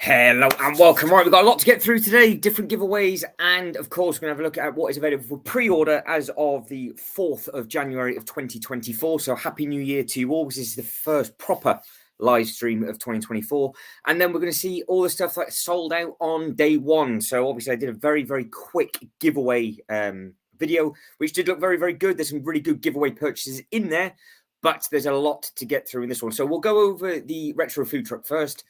Hello and welcome. Right, we've got a lot to get through today, different giveaways, and of course, we're going to have a look at what is available for pre-order as of the 4th of January of 2024. So happy new year to you all. This is the first proper live stream of 2024. And then we're going to see all the stuff that's sold out on day one. So obviously I did a very, very quick giveaway video, which did look very, very good. There's some really good giveaway purchases in there, but there's a lot to get through in this one. So we'll go over the retro food truck first.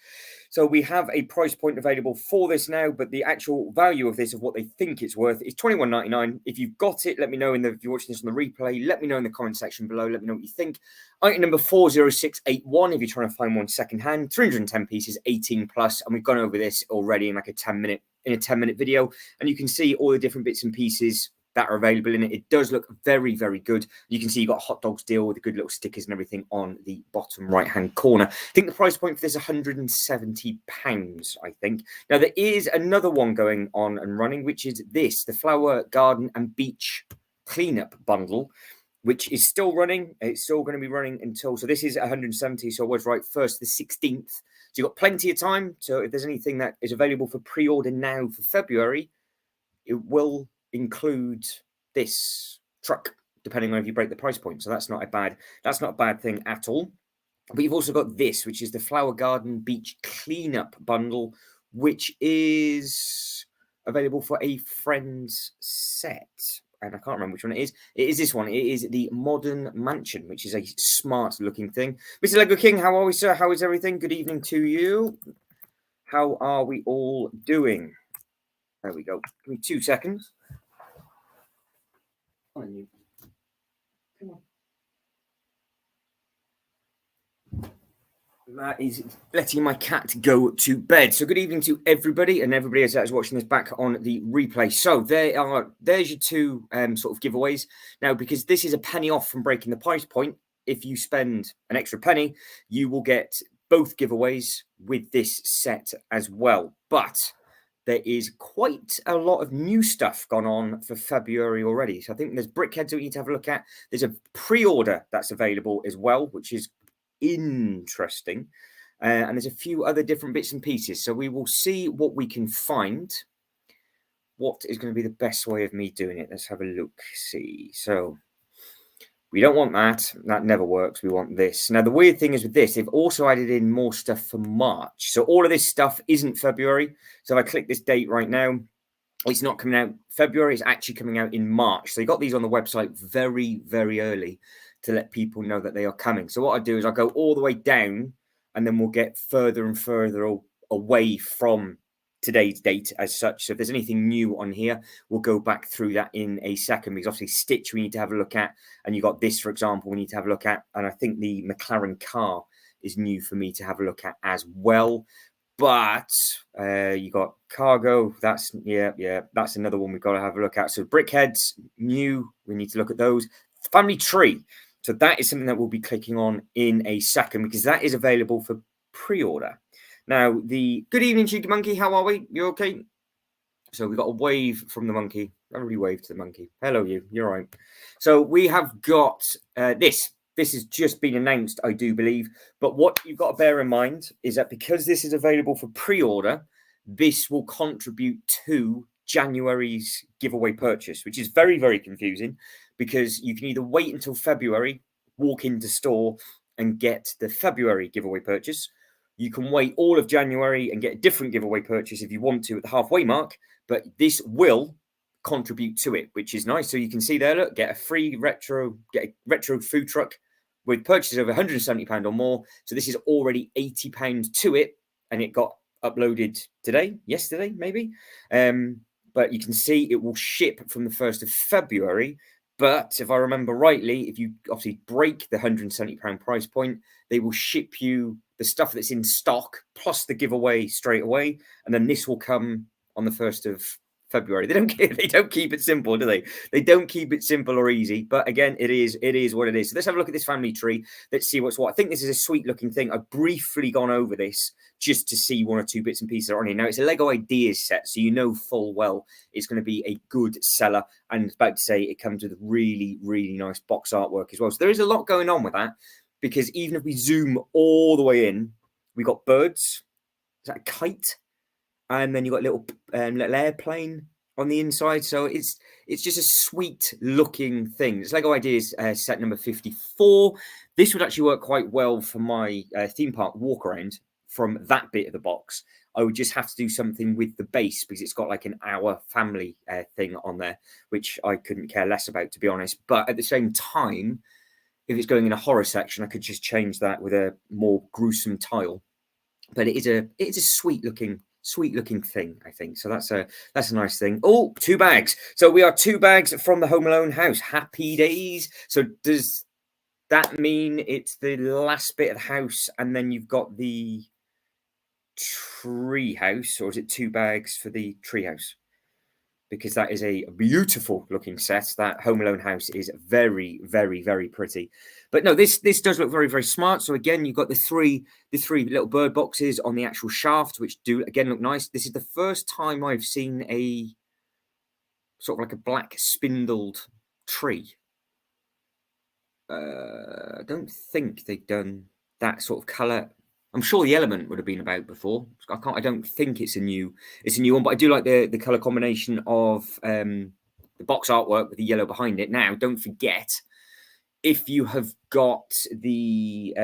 So we have a price point available for this now, but the actual value of this, of what they think it's worth, is $21.99. If you've got it, let me know if you're watching this on the replay, let me know in the comment section below. Let me know what you think. Item number 40681, if you're trying to find one secondhand, 310 pieces, 18 plus, and we've gone over this already in like a 10-minute video, and you can see all the different bits and pieces that are available in it. It does look very, very good. You can see you've got a hot dogs deal with the good little stickers and everything on the bottom right-hand corner. I think the price point for this is £170, I think. Now, there is another one going on and running, which is this, the Flower, Garden and Beach Cleanup Bundle, which is still running. It's still going to be running until, so this is 170, so I was right, first the 16th. So you've got plenty of time. So if there's anything that is available for pre-order now for February, it will include this truck, depending on if you break the price point. So that's not a bad thing at all. But you've also got this, which is the Flower Garden Beach Cleanup Bundle, which is available for a friend's set. And I can't remember which one it is. It is this one. It is the Modern Mansion, which is a smart looking thing. Mr. Lego King, how are we, sir? How is everything? Good evening to you. How are we all doing? There we go. Give me 2 seconds. On you. Come on. That is letting my cat go to bed. So good evening to everybody, and everybody that's watching this back on the replay. So there's your two sort of giveaways. Now, because this is a penny off from breaking the price point, if you spend an extra penny, you will get both giveaways with this set as well. But there is quite a lot of new stuff gone on for February already. So I think there's Brickheadz that we need to have a look at. There's a pre-order that's available as well, which is interesting. And there's a few other different bits and pieces. So we will see what we can find. What is going to be the best way of me doing it? Let's have a look. See. So we don't want that. That never works. We want this. Now, the weird thing is with this, they've also added in more stuff for March. So all of this stuff isn't February. So if I click this date right now, it's not coming out February. It's actually coming out in March. So they got these on the website very, very early to let people know that they are coming. So what I do is I go all the way down, and then we'll get further and further away from today's date as such. So if there's anything new on here, we'll go back through that in a second, because obviously Stitch we need to have a look at, and you got this, for example, we need to have a look at, and I think the McLaren car is new for me to have a look at as well. But you got cargo, that's that's another one we've got to have a look at. So Brickheadz, new, we need to look at those. Family Tree, so that is something that we'll be clicking on in a second, because that is available for pre-order. Now, good evening, Cheeky Monkey. How are we? You okay? So we got a wave from the monkey. Everybody wave to the monkey. Hello, you. You're right. So we have got this. This has just been announced, I do believe. But what you've got to bear in mind is that because this is available for pre-order, this will contribute to January's giveaway purchase, which is very, very confusing, because you can either wait until February, walk into store and get the February giveaway purchase. You can wait all of January and get a different giveaway purchase if you want to at the halfway mark, but this will contribute to it, which is nice. So you can see there, look, get a retro food truck with purchases of £170 or more. So this is already £80 to it, and it got uploaded yesterday, maybe. But you can see it will ship from the 1st of February. But if I remember rightly, if you obviously break the £170 price point, they will ship you the stuff that's in stock plus the giveaway straight away, and then this will come on the 1st of February. They don't keep it simple, do they? They don't keep it simple or easy. But again, it is what it is. So let's have a look at this family tree. Let's see what's what. I think this is a sweet looking thing. I've briefly gone over this just to see one or two bits and pieces that are on here. Now, it's a Lego Ideas set, so you know full well it's going to be a good seller. And I was about to say it comes with really, really nice box artwork as well. So there is a lot going on with that, because even if we zoom all the way in, we got birds. Is that a kite? and then you've got little airplane on the inside. So it's just a sweet looking thing. It's Lego Ideas set number 54. This would actually work quite well for my theme park walk around from that bit of the box. I would just have to do something with the base because it's got like an Our Family thing on there, which I couldn't care less about, to be honest. But at the same time, if it's going in a horror section, I could just change that with a more gruesome tile. But it is a sweet looking thing, I think. So that's a nice thing. Oh, 2 bags. So we are 2 bags from the Home Alone house. Happy days. So does that mean it's the last bit of the house and then you've got the tree house, or is it 2 bags for the tree house? Because that is a beautiful looking set. That Home Alone house is very, very, very pretty. But no, this does look very, very smart. So again, you've got the three little bird boxes on the actual shaft, which do again look nice. This is the first time I've seen a sort of like a black spindled tree. I don't think they've done that sort of colour. I'm sure the Element would have been about before. I don't think it's a new one, but I do like the colour combination of the box artwork with the yellow behind it. Now, don't forget, if you have got the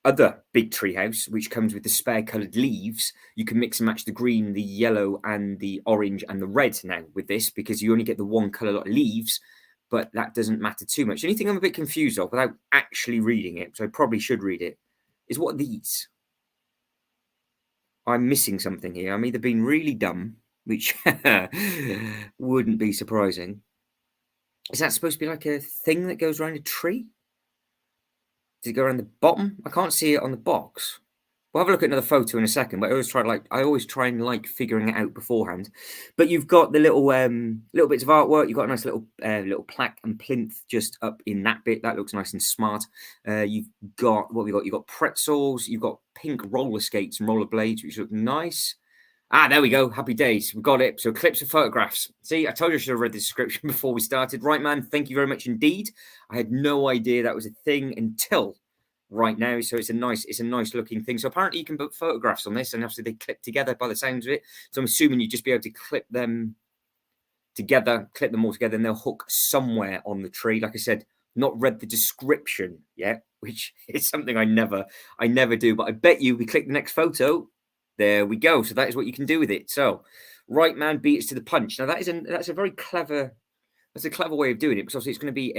other big treehouse, which comes with the spare coloured leaves, you can mix and match the green, the yellow, and the orange and the red now with this, because you only get the one colour lot of leaves, but that doesn't matter too much. The only thing I'm a bit confused of, without actually reading it, so I probably should read it, is what are these? I'm missing something here. I'm either being really dumb, which wouldn't be surprising. Is that supposed to be like a thing that goes around a tree? Does it go around the bottom? I can't see it on the box. We'll have a look at another photo in a second, but I always try and like figuring it out beforehand. But you've got the little bits of artwork. You've got a nice little plaque and plinth just up in that bit. That looks nice and smart. You've got what we got. You've got pretzels. You've got pink roller skates and roller blades, which look nice. Ah, there we go. Happy days. We've got it. So clips of photographs. See, I told you I should have read the description before we started. Right, man. Thank you very much indeed. I had no idea that was a thing until right now. So it's a nice looking thing. So apparently you can put photographs on this, and obviously they clip together by the sounds of it. So I'm assuming you'd just be able to clip them all together, and they'll hook somewhere on the tree. Like I said, not read the description yet, which is something I never do. But I bet you we click the next photo. There we go. So that is what you can do with it. So, right man beat us to the punch. Now that's a very clever way of doing it, because obviously it's going to be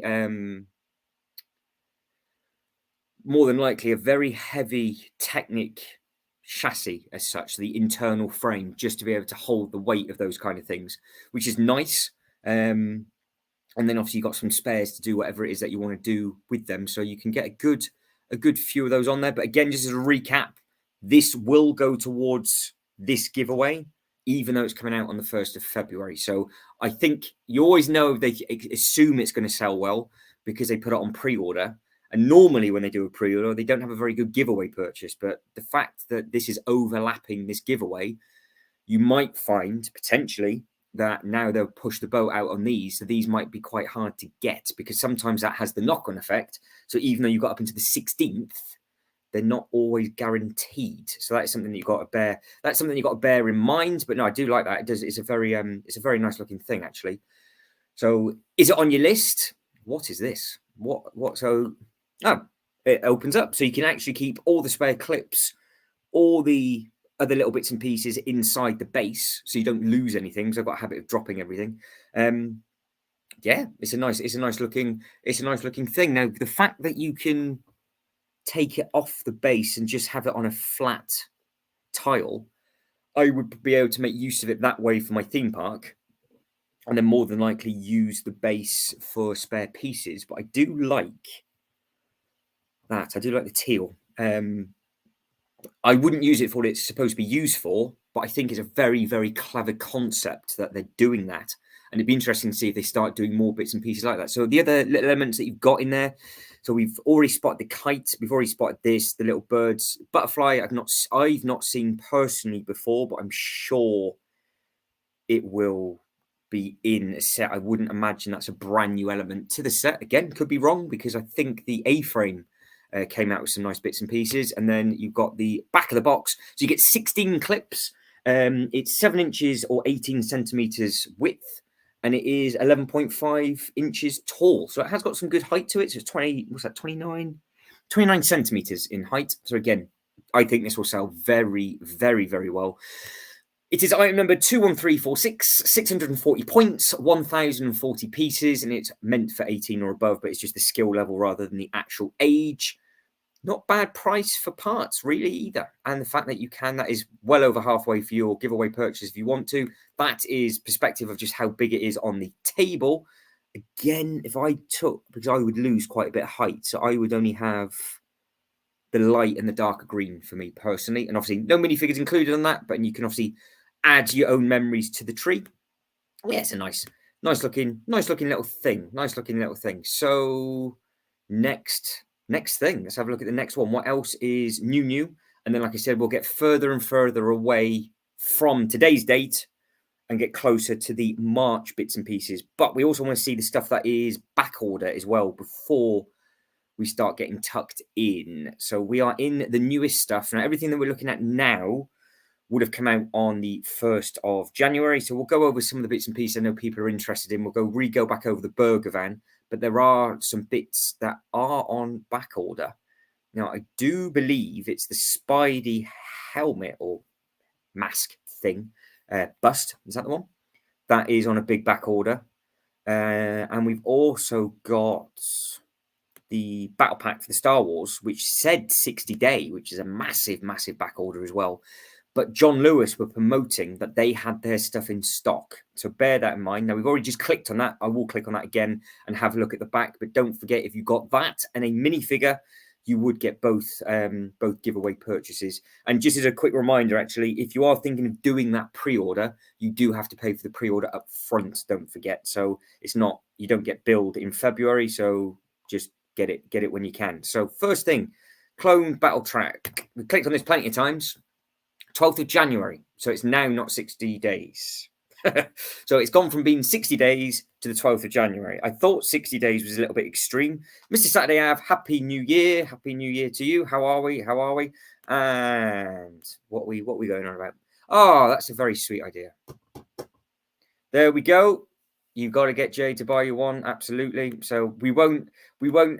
a more than likely a very heavy Technic chassis as such, the internal frame, just to be able to hold the weight of those kind of things, which is nice. And then obviously you've got some spares to do whatever it is that you want to do with them, so you can get a good few of those on there. But again, just as a recap, this will go towards this giveaway, even though it's coming out on the 1st of February. So I think you always know they assume it's going to sell well because they put it on pre-order. And normally when they do a pre-order, they don't have a very good giveaway purchase. But the fact that this is overlapping this giveaway, you might find potentially that now they'll push the boat out on these. So these might be quite hard to get, because sometimes that has the knock-on effect. So even though you got up into the 16th, they're not always guaranteed. So that's something that you've got to bear. That's something you've got to bear in mind. But no, I do like that. It's a very nice looking thing, actually. So is it on your list? What is this? What? So, it opens up. So you can actually keep all the spare clips, all the other little bits and pieces inside the base, so you don't lose anything. So I've got a habit of dropping everything. Yeah, it's a nice looking thing. Now, the fact that you can take it off the base and just have it on a flat tile, I would be able to make use of it that way for my theme park, and then more than likely use the base for spare pieces. But I do like that. I do like the teal. I wouldn't use it for what it's supposed to be used for, but I think it's a very, very clever concept that they're doing that. And it'd be interesting to see if they start doing more bits and pieces like that. So the other little elements that you've got in there, so we've already spotted the kite, we've already spotted this, the little birds, butterfly. I've not seen personally before, but I'm sure it will be in a set. I wouldn't imagine that's a brand new element to the set. Again, could be wrong, because I think the A-frame came out with some nice bits and pieces. And then you've got the back of the box. So you get 16 clips. It's 7 inches or 18 centimeters width, and it is 11.5 inches tall. So it has got some good height to it. So it's 29 centimeters in height. So again, I think this will sell very, very, very well. It is item number 21346, 640 points, 1040 pieces, and it's meant for 18 or above, but it's just the skill level rather than the actual age. Not bad price for parts, really, either. And the fact that you can, that is well over halfway for your giveaway purchase if you want to. That is perspective of just how big it is on the table. Again, if I took, because I would lose quite a bit of height, so I would only have the light and the darker green for me personally. And obviously, no minifigures included on that, but you can obviously add your own memories to the tree. Yeah, it's a nice looking little thing. So next thing, let's have a look at the next one. What else is new? And then, like I said, we'll get further and further away from today's date and get closer to the March bits and pieces. But we also want to see the stuff that is back order as well before we start getting tucked in. So we are in the newest stuff. Now, everything that we're looking at now would have come out on the 1st of January. So we'll go over some of the bits and pieces I know people are interested in. We'll go back over the burger van, but there are some bits that are on back order. Now, I do believe it's the Spidey helmet or mask thing, bust. Is that the one? That is on a big back order. And we've also got the battle pack for the Star Wars, which said 60 day, which is a massive back order as well. But John Lewis were promoting that they had their stuff in stock. So bear that in mind. Now, we've already just clicked on that. I will click on that again and have a look at the back. But don't forget, if you got that and a minifigure, you would get both giveaway purchases. And just as a quick reminder, actually, if you are thinking of doing that pre-order, you do have to pay for the pre-order up front. Don't forget. So it's not, you don't get billed in February. So just get it when you can. So first thing, Clone Battle Track. We clicked on this plenty of times. 12th of January. So it's now not 60 days. So it's gone from being 60 days to the 12th of January. I thought 60 days was a little bit extreme. Mr. Saturday Ave, Happy New Year. Happy New Year to you. How are we? And what we going on about? Oh, that's a very sweet idea. There we go. You've got to get Jay to buy you one, absolutely. So we won't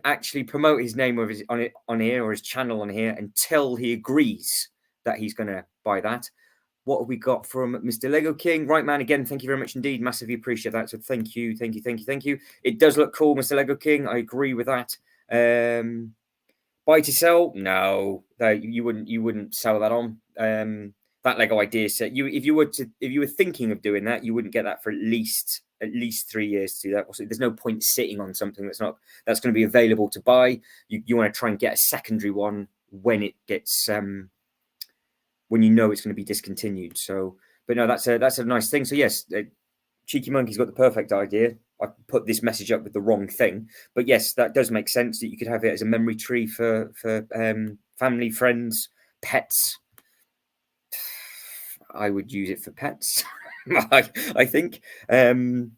actually promote his name on here or his channel on here until he agrees that he's going to buy that. What have we got from Mr. Lego King? Right, man, again, thank you very much indeed. Massively appreciate that. So thank you. It does look cool, Mr. Lego King. I agree with that. Buy to sell? No, you wouldn't sell that on. That Lego idea set. If you were thinking of doing that, you wouldn't get that for at least 3 years to do that. Also, there's no point sitting on something that's going to be available to buy. You want to try and get a secondary one when it gets when you know it's going to be discontinued. So, but no, that's a nice thing. So yes, Cheeky Monkey's got the perfect idea. I put this message up with the wrong thing, but yes, that does make sense that you could have it as a memory tree for family, friends, pets. I would use it for pets. I think. But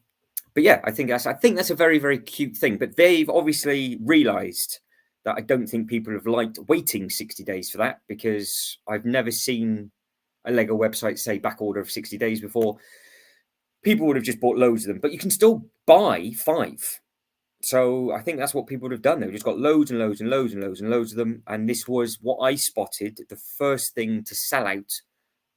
yeah, I think that's a very, very cute thing. But they've obviously realised that I don't think people have liked waiting 60 days for that, because I've never seen a Lego website say back order of 60 days before. People would have just bought loads of them, but you can still buy 5. So I think that's what people would have done. They've just got loads and loads of them. And this was what I spotted, the first thing to sell out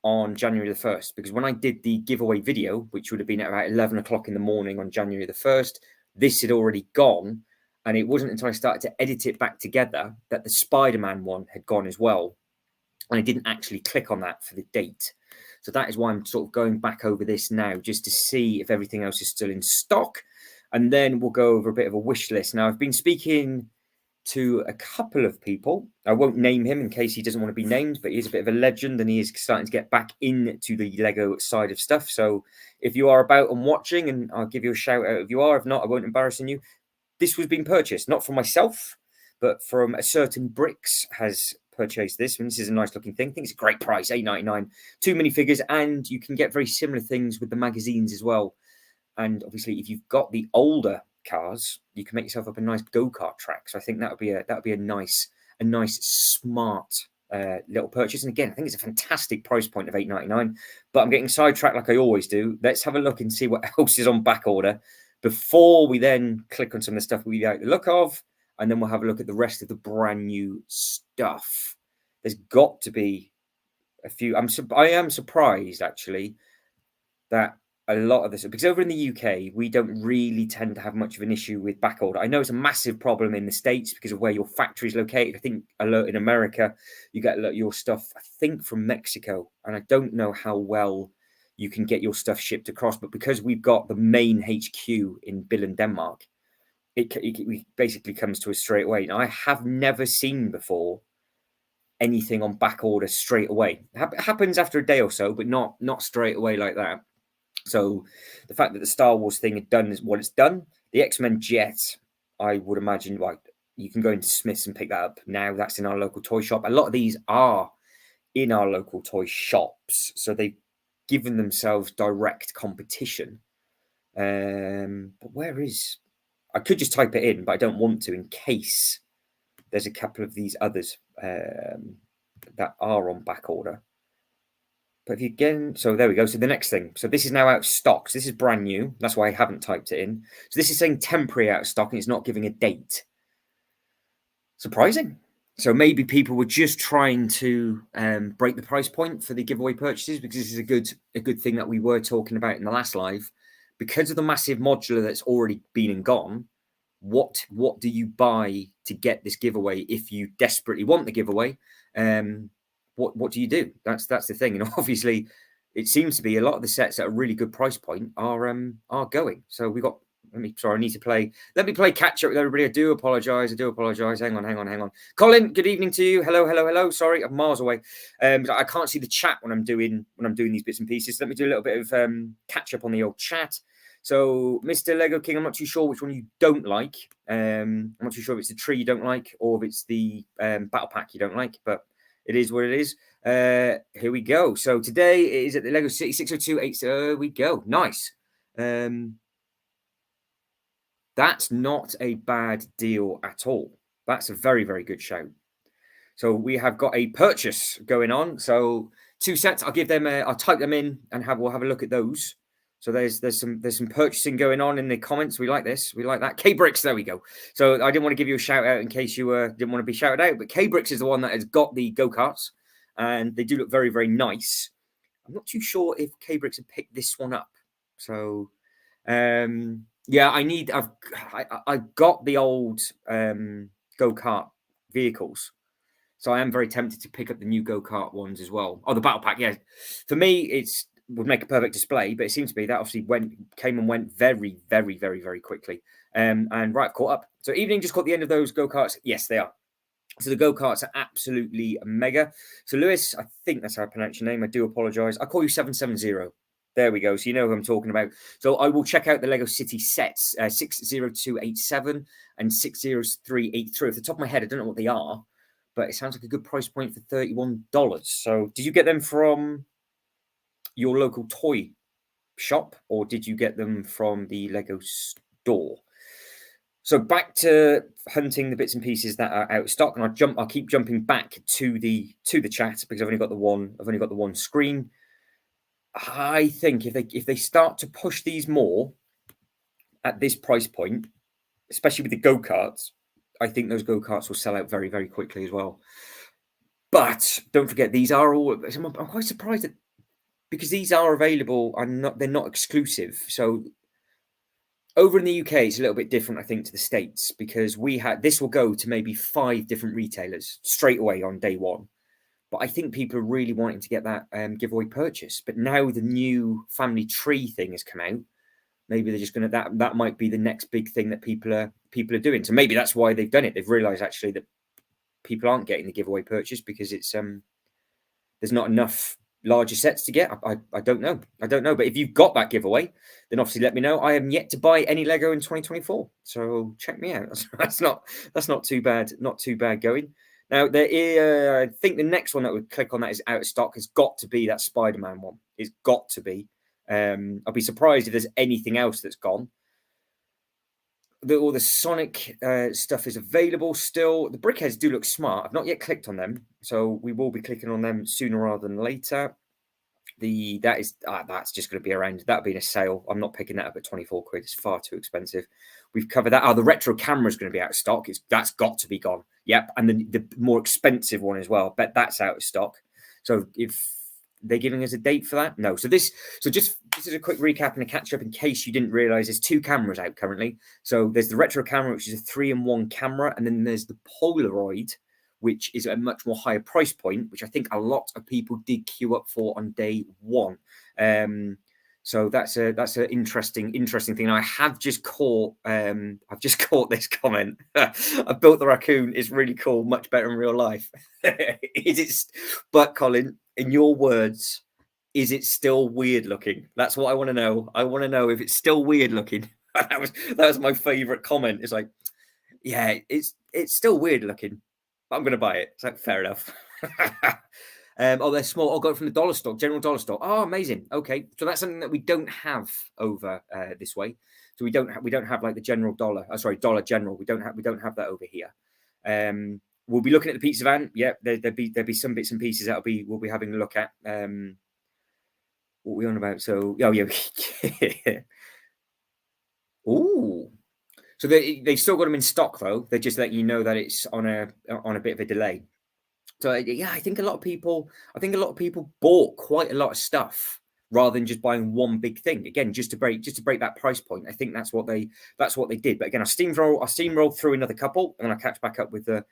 on January the 1st, because when I did the giveaway video, which would have been at about 11 o'clock in the morning on January the 1st, this had already gone. And it wasn't until I started to edit it back together that the Spiderman one had gone as well. And I didn't actually click on that for the date. So that is why I'm sort of going back over this now, just to see if everything else is still in stock. And then we'll go over a bit of a wish list. Now, I've been speaking to a couple of people. I won't name him in case he doesn't want to be named, but he's a bit of a legend and he is starting to get back into the Lego side of stuff. So if you are about and watching, and I'll give you a shout out if you are. If not, I won't embarrass you. This was being purchased, not from myself, but from a certain Bricks has purchased this. And this is a nice looking thing. I think it's a great price, $8.99. 2 minifigures, and you can get very similar things with the magazines as well. And obviously, if you've got the older cars, you can make yourself up a nice go-kart track. So I think that would be a nice a nice, smart little purchase. And again, I think it's a fantastic price point of $8.99. But I'm getting sidetracked like I always do. Let's have a look and see what else is on back order before we then click on some of the stuff we like the look of. And then we'll have a look at the rest of the brand new stuff. There's got to be a few. I am surprised, actually, that a lot of this, because over in the UK, we don't really tend to have much of an issue with back order. I know it's a massive problem in the States because of where your factory is located. I think a lot in America, you get a lot of your stuff, I think, from Mexico. And I don't know how well you can get your stuff shipped across. But because we've got the main HQ in Billund, Denmark, it basically comes to us straight away. Now, I have never seen before anything on back order straight away. It happens after a day or so, but not straight away like that. So the fact that the Star Wars thing had done what it's done, the X-Men jet, I would imagine, like, you can go into Smith's and pick that up now. That's in our local toy shop. A lot of these are in our local toy shops, so they've given themselves direct competition. But where is? I could just type it in, but I don't want to in case there's a couple of these others that are on back order. But if you again, so there we go. So the next thing. So this is now out of stock. So this is brand new. That's why I haven't typed it in. So this is saying temporary out of stock and it's not giving a date. Surprising. So maybe people were just trying to break the price point for the giveaway purchases, because this is a good thing that we were talking about in the last live. Because of the massive modular that's already been and gone, what do you buy to get this giveaway if you desperately want the giveaway? What do you do? That's the thing. And obviously, it seems to be a lot of the sets at a really good price point are going. So we got. Sorry, I need to play. Let me play catch up with everybody. I do apologise. Hang on. Colin, good evening to you. Hello. Sorry, I'm miles away. I can't see the chat when I'm doing these bits and pieces. So let me do a little bit of catch up on the old chat. So, Mr. Lego King, I'm not too sure which one you don't like. I'm not too sure if it's the tree you don't like or if it's the battle pack you don't like, but it is what it is. Here we go. So today it is at the Lego City 602. There we go. Nice. That's not a bad deal at all. That's a very, very good shout. So we have got a purchase going on. So 2 sets. I'll give them. I'll type them in and we'll have a look at those. So there's some purchasing going on in the comments. We like this. We like that. K-Bricks, there we go. So I didn't want to give you a shout out in case you didn't want to be shouted out, but K-Bricks is the one that has got the go-karts, and they do look very, very nice. I'm not too sure if K-Bricks have picked this one up. So yeah, I've got the old go-kart vehicles. So I am very tempted to pick up the new go-kart ones as well. Oh, the battle pack, yeah. For me, would make a perfect display, but it seems to be that obviously came and went very, very, very, very quickly. And right, I've caught up. So evening just caught the end of those go-karts. Yes, they are. So the go-karts are absolutely mega. So Lewis, I think that's how I pronounce your name. I do apologise. I call you 770. There we go. So you know who I'm talking about. So I will check out the Lego City sets, 60287 and 60383. Off the top of my head, I don't know what they are, but it sounds like a good price point for $31. So did you get them from your local toy shop, or did you get them from the Lego store? So back to hunting the bits and pieces that are out of stock, and I'll keep jumping back to the chat because I've only got the one screen. I think if they start to push these more at this price point, especially with the go-karts, I think those go-karts will sell out very, very quickly as well. But don't forget, these are all. I'm quite surprised that, because these are available, they're not exclusive. So over in the UK, it's a little bit different, I think, to the States, because this will go to maybe 5 different retailers straight away on day one. But I think people are really wanting to get that giveaway purchase. But now the new family tree thing has come out. Maybe they're just going to that might be the next big thing that people are doing. So maybe that's why they've done it. They've realised actually that people aren't getting the giveaway purchase because it's there's not enough larger sets to get. I don't know. But if you've got that giveaway, then obviously let me know. I am yet to buy any Lego in 2024, so check me out. That's not too bad. Not too bad going. Now I think the next one that would click on that is out of stock. Has got to be that Spiderman one. It's got to be. I'll be surprised if there's anything else that's gone. all the Sonic stuff is available still. The Brickheadz do look smart. I've not yet clicked on them, so we will be clicking on them sooner rather than later. That's just going to be around. That'll be in a sale. I'm not picking that up at 24 quid. It's far too expensive. We've covered that. The retro camera is going to be out of stock. That's got to be gone. Yep, and the more expensive one as well. Bet that's out of stock. So if they're giving us a date for that, no. So this is a quick recap and a catch up in case you didn't realize there's 2 cameras out currently. So there's the retro camera, which is a 3-in-1 camera, and then there's the Polaroid, which is a much more higher price point, which I think a lot of people did queue up for on day one. So that's an interesting thing. I have just caught this comment. I built the raccoon. It's really cool, much better in real life. But Colin, in your words, is it still weird looking? That's what I want to know. I want to know if it's still weird looking. that was my favorite comment. It's like, yeah, it's still weird looking. I'm going to buy it. It's like, fair enough. They're small. I'll go from the dollar store, general dollar store. Oh, amazing. Okay, so that's something that we don't have over this way. So we don't have like the general dollar. Dollar General. We don't have that over here. We'll be looking at the pizza van. Yeah, there'll be some bits and pieces we'll be having a look at. What are we on about? So yeah. Ooh. So they've still got them in stock though. They're just letting you know that it's on a bit of a delay. So yeah, I think a lot of people bought quite a lot of stuff rather than just buying one big thing. Again, just to break that price point. I think that's what they did. But again, I'll steamroll through another couple, and then I'll catch back up with the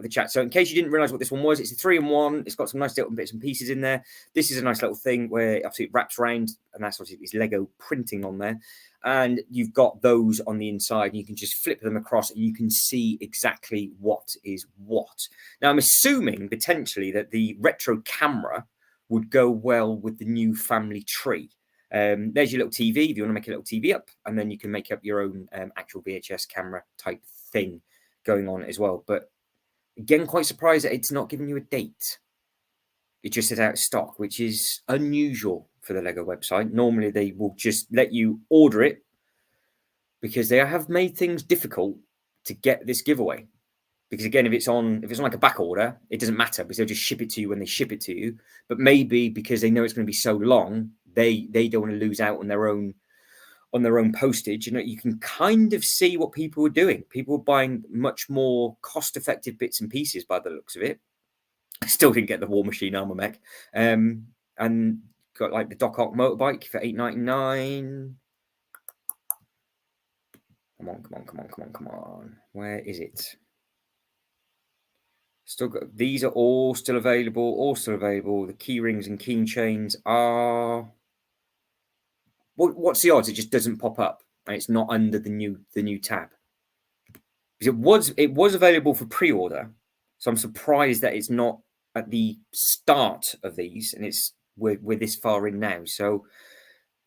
chat. So in case you didn't realize what this one was, it's a 3-in-1. It's got some nice little bits and pieces in there. This is a nice little thing where obviously it wraps around, and that's obviously this Lego printing on there. And you've got those on the inside, and you can just flip them across and you can see exactly what is what. Now, I'm assuming potentially that the retro camera would go well with the new family tree. There's your little TV if you want to make a little TV up, and then you can make up your own actual VHS camera type thing going on as well. But again, quite surprised that it's not giving you a date. It just says out of stock, which is unusual for the Lego website. Normally, they will just let you order it because they have made things difficult to get this giveaway. Because again, if it's on like a back order, it doesn't matter because they'll just ship it to you when they ship it to you. But maybe because they know it's going to be so long, they don't want to lose out on their own postage. You can kind of see what people are doing. People are buying much more cost-effective bits and pieces by the looks of it. I still didn't get the War Machine armor mech. And got like the Doc Ock motorbike for $8.99. Come on. Where is it? Still got these are all still available. The key rings and keychains are. What's the odds? It just doesn't pop up and it's not under the new tab. Because it was available for pre-order, so I'm surprised that it's not at the start of these, and we're this far in now. So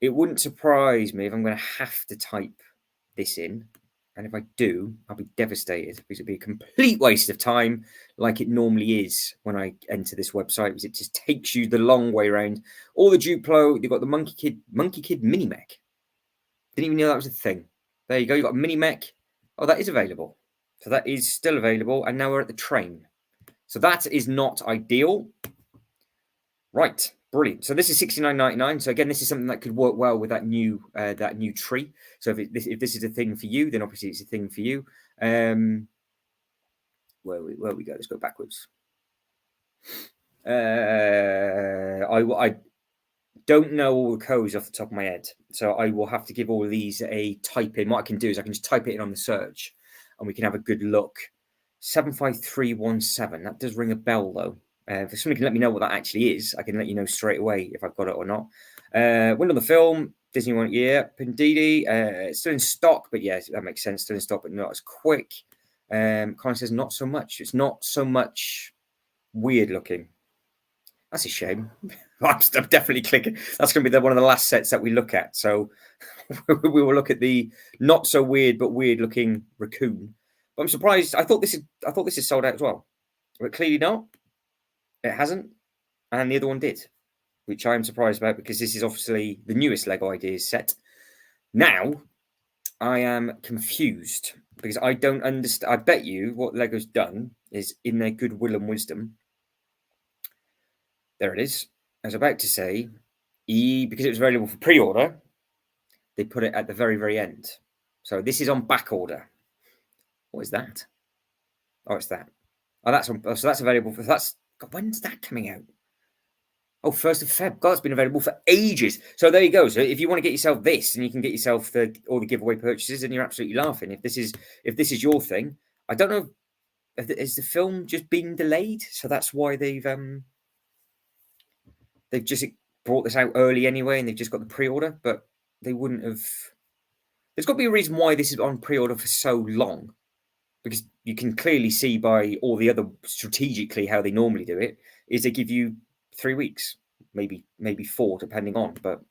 it wouldn't surprise me if I'm going to have to type this in, and if I do, I'll be devastated because it'd be a complete waste of time, like it normally is when I enter this website, because it just takes you the long way around. All the Duplo, you've got the Monkey Kid mini mech. Didn't even know that was a thing. There you go. You've got a mini mech. Oh, that is available. So that is still available, and now we're at the train. So that is not ideal. Right, brilliant. So this is $69.99. So again, this is something that could work well with that new tree. So if this is a thing for you, then obviously it's a thing for you. Where we go? Let's go backwards. I don't know all the codes off the top of my head, so I will have to give all of these a type in. What I can do is I can just type it in on the search, and we can have a good look. 75317. That does ring a bell though. If somebody can let me know what that actually is, I can let you know straight away if I've got it or not. Wind on the film, Disney one, yeah. Pindidi, it's still in stock, but yeah, that makes sense. Still in stock, but not as quick. Colin says not so much. It's not so much weird looking. That's a shame. I'm definitely clicking. That's going to be one of the last sets that we look at. So we will look at the not so weird but weird looking raccoon. But I'm surprised. I thought this is sold out as well, but clearly not. It hasn't, and the other one did, which I'm surprised about because this is obviously the newest Lego Ideas set. Now, I am confused because I don't understand. I bet you what Lego's done is, in their goodwill and wisdom, there it is. I was about to say, because it was available for pre-order, they put it at the very, very end. So this is on back order. What is that? Oh, it's that. Oh, that's on. So that's available for. That's God, when's that coming out? Oh, 1st of Feb. God, it's been available for ages. So there you go. So if you want to get yourself this, and you can get yourself all the giveaway purchases, and you're absolutely laughing. If this is your thing, I don't know. Is the film just been delayed? So that's why they've just brought this out early anyway, and they've just got the pre-order. But they wouldn't have. There's got to be a reason why this is on pre-order for so long, because you can clearly see by all the other strategically how they normally do it is they give you 3 weeks, maybe 4, depending on. But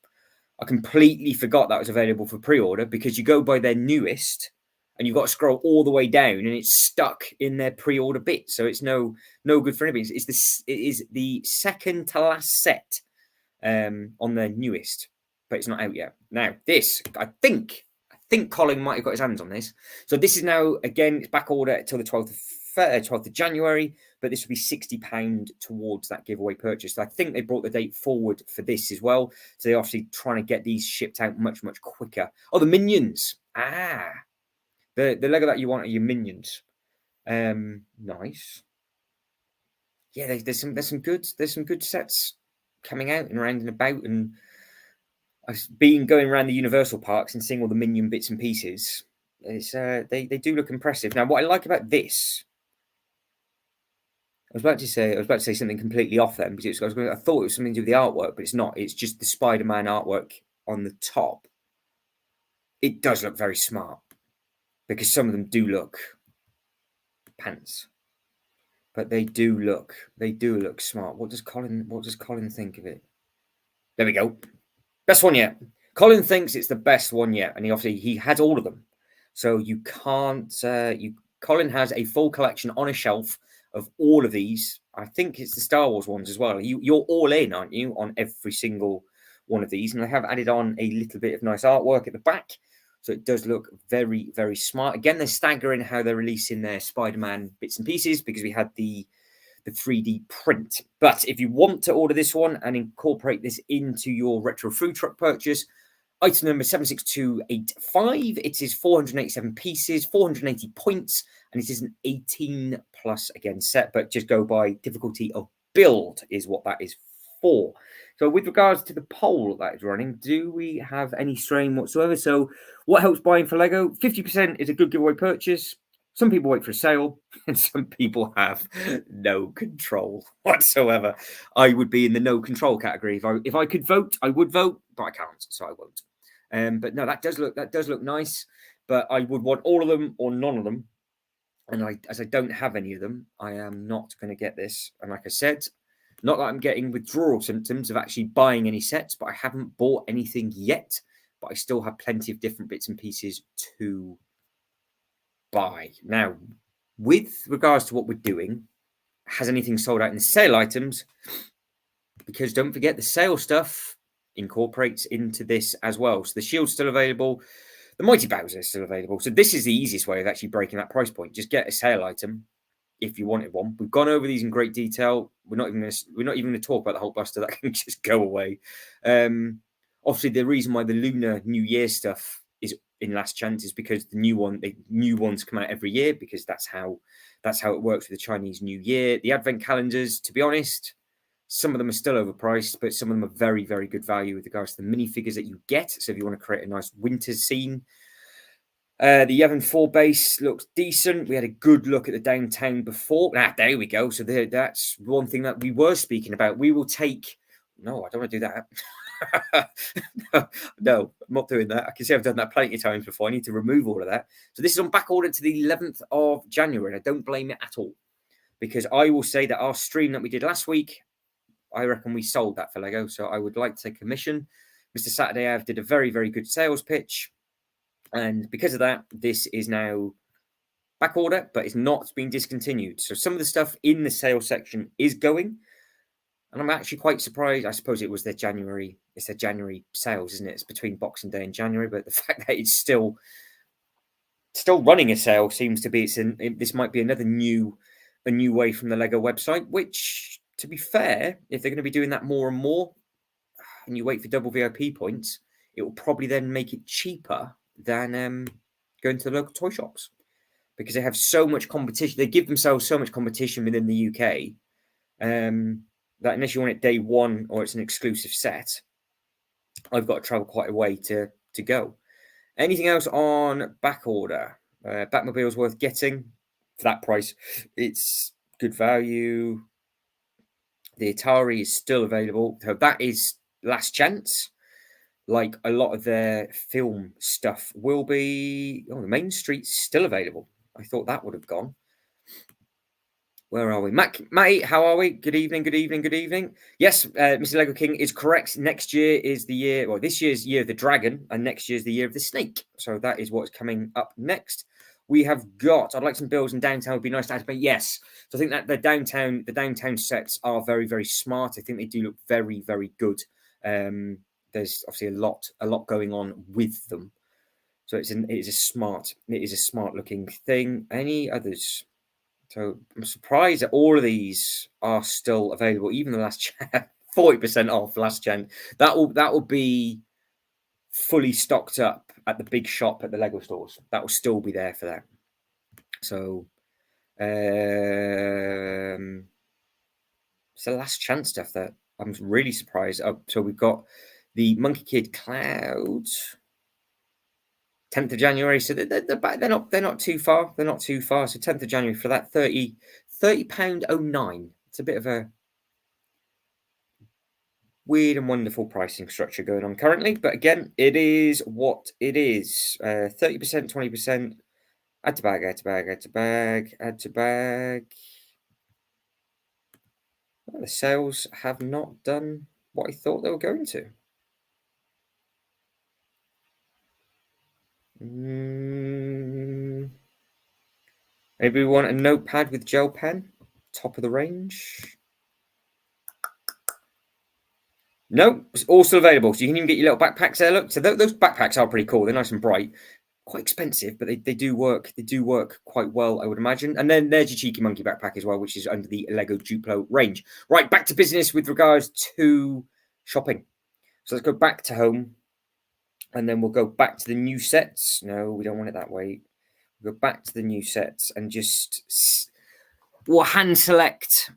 I completely forgot that was available for pre-order because you go by their newest and you've got to scroll all the way down and it's stuck in their pre-order bit. So it's no good for anybody. It is the second to last set on their newest, but it's not out yet. Now, this, I think Colin might have got his hands on this. So this is now, again, it's back order until the 12th of January, but this will be £60 towards that giveaway purchase. So I think they brought the date forward for this as well. So they're obviously trying to get these shipped out much, much quicker. Oh, the Minions. The Lego that you want are your Minions. Nice. Yeah, there's some good sets coming out and around and about, and I've been going around the Universal parks and seeing all the Minion bits and pieces. It's they do look impressive. Now, what I like about this, I was about to say something completely off then, because I thought it was something to do with the artwork, but it's not. It's just the Spider-Man artwork on the top. It does look very smart, because some of them do look pants, but they do look smart. What does Colin think of it? There we go. Best one yet. Colin thinks it's the best one yet, and he has all of them. So you can't. Colin has a full collection on a shelf of all of these. I think it's the Star Wars ones as well. You're all in, aren't you, on every single one of these? And I have added on a little bit of nice artwork at the back, so it does look very, very smart. Again, they're staggering how they're releasing their Spider-Man bits and pieces, because we had the 3D print. But if you want to order this one and incorporate this into your retro food truck purchase, item number 76285, it is 487 pieces, 480 points, and it is an 18 plus again set, but just go by difficulty of build is what that is for. So with regards to the poll that is running, do we have any strain whatsoever? So what helps buying for Lego? 50% is a good giveaway purchase. Some people wait for a sale, and some people have no control whatsoever. I would be in the no control category. If I could vote, I would vote, but I can't, so I won't. But no, that does look nice. But I would want all of them or none of them. And as I don't have any of them, I am not going to get this. And like I said, not that I'm getting withdrawal symptoms of actually buying any sets, but I haven't bought anything yet. But I still have plenty of different bits and pieces to buy. Now, with regards to what we're doing, has anything sold out in the sale items? Because don't forget, the sale stuff incorporates into this as well. So the shield's still available. The Mighty Bowser is still available. So this is the easiest way of actually breaking that price point. Just get a sale item if you wanted one. We've gone over these in great detail. We're not even going to talk about the Hulk Buster. That can just go away. Obviously, the reason why the Lunar New Year stuff is in last chance is because the new ones come out every year, because that's how it works with the Chinese New Year. The Advent calendars, to be honest, some of them are still overpriced, but some of them are very, very good value with regards to the minifigures that you get. So if you want to create a nice winter scene, the Yevon 4 base looks decent. We had a good look at the downtown before. There we go. So that's one thing that we were speaking about. We will take. No, I don't want to do that. No, I'm not doing that. I can see I've done that plenty of times before. I need to remove all of that. So this is on back order to the 11th of January, and I don't blame it at all, because I will say that our stream that we did last week, I reckon we sold that for Lego. So I would like to take commission. Mr. Saturday Ave did a very, very good sales pitch, and because of that, this is now back order, but it's not been discontinued. So some of the stuff in the sales section is going. And I'm actually quite surprised. I suppose it was it's their January sales, isn't it? It's between Boxing Day and January, but the fact that it's still still running a sale seems to be. This might be a new way from the Lego website. Which, to be fair, if they're going to be doing that more and more, and you wait for double VIP points, it will probably then make it cheaper than going to the local toy shops, because they have so much competition. They give themselves so much competition within the UK that unless you want it day one or it's an exclusive set, I've got to travel quite a way to go. Anything else on back order? Batmobile's worth getting for that price. It's good value. The Atari is still available, so that is last chance. Like a lot of their film stuff will be. Oh, the Main Street's still available. I thought that would have gone. Where are we? Matty, how are we? Good evening, good evening, good evening. Yes, Mr. Lego King is correct. Next year is the year, well, this year's year of the dragon, and next year's the year of the snake. So that is what's coming up next. We have got, I'd like some builds in downtown. Would be nice to activate. Yes. So I think that the downtown sets are very, very smart. I think they do look very, very good. There's obviously a lot going on with them. So it is a smart looking thing. Any others? So I'm surprised that all of these are still available, even the last 40% off last gen. That will be fully stocked up at the big shop at the Lego stores. That will still be there for that. So it's the last chance stuff that I'm really surprised. So we've got the Monkey Kid Clouds. 10th of January, so they're not too far. They're not too far. So 10th of January for that £30.09. It's a bit of a weird and wonderful pricing structure going on currently, but again, it is what it is. 30%, 20%. Add to bag, add to bag, add to bag, add to bag. Well, the sales have not done what I thought they were going to. Maybe we want a notepad with gel pen, top of the range. No, it's also available. So you can even get your little backpacks there. Look, so those backpacks are pretty cool. They're nice and bright. Quite expensive, but they do work. They do work quite well, I would imagine. And then there's your cheeky monkey backpack as well, which is under the Lego Duplo range. Right, back to business with regards to shopping. So let's go back to home, and then we'll go back to the new sets. No, we don't want it that way. We'll go back to the new sets and we'll hand select.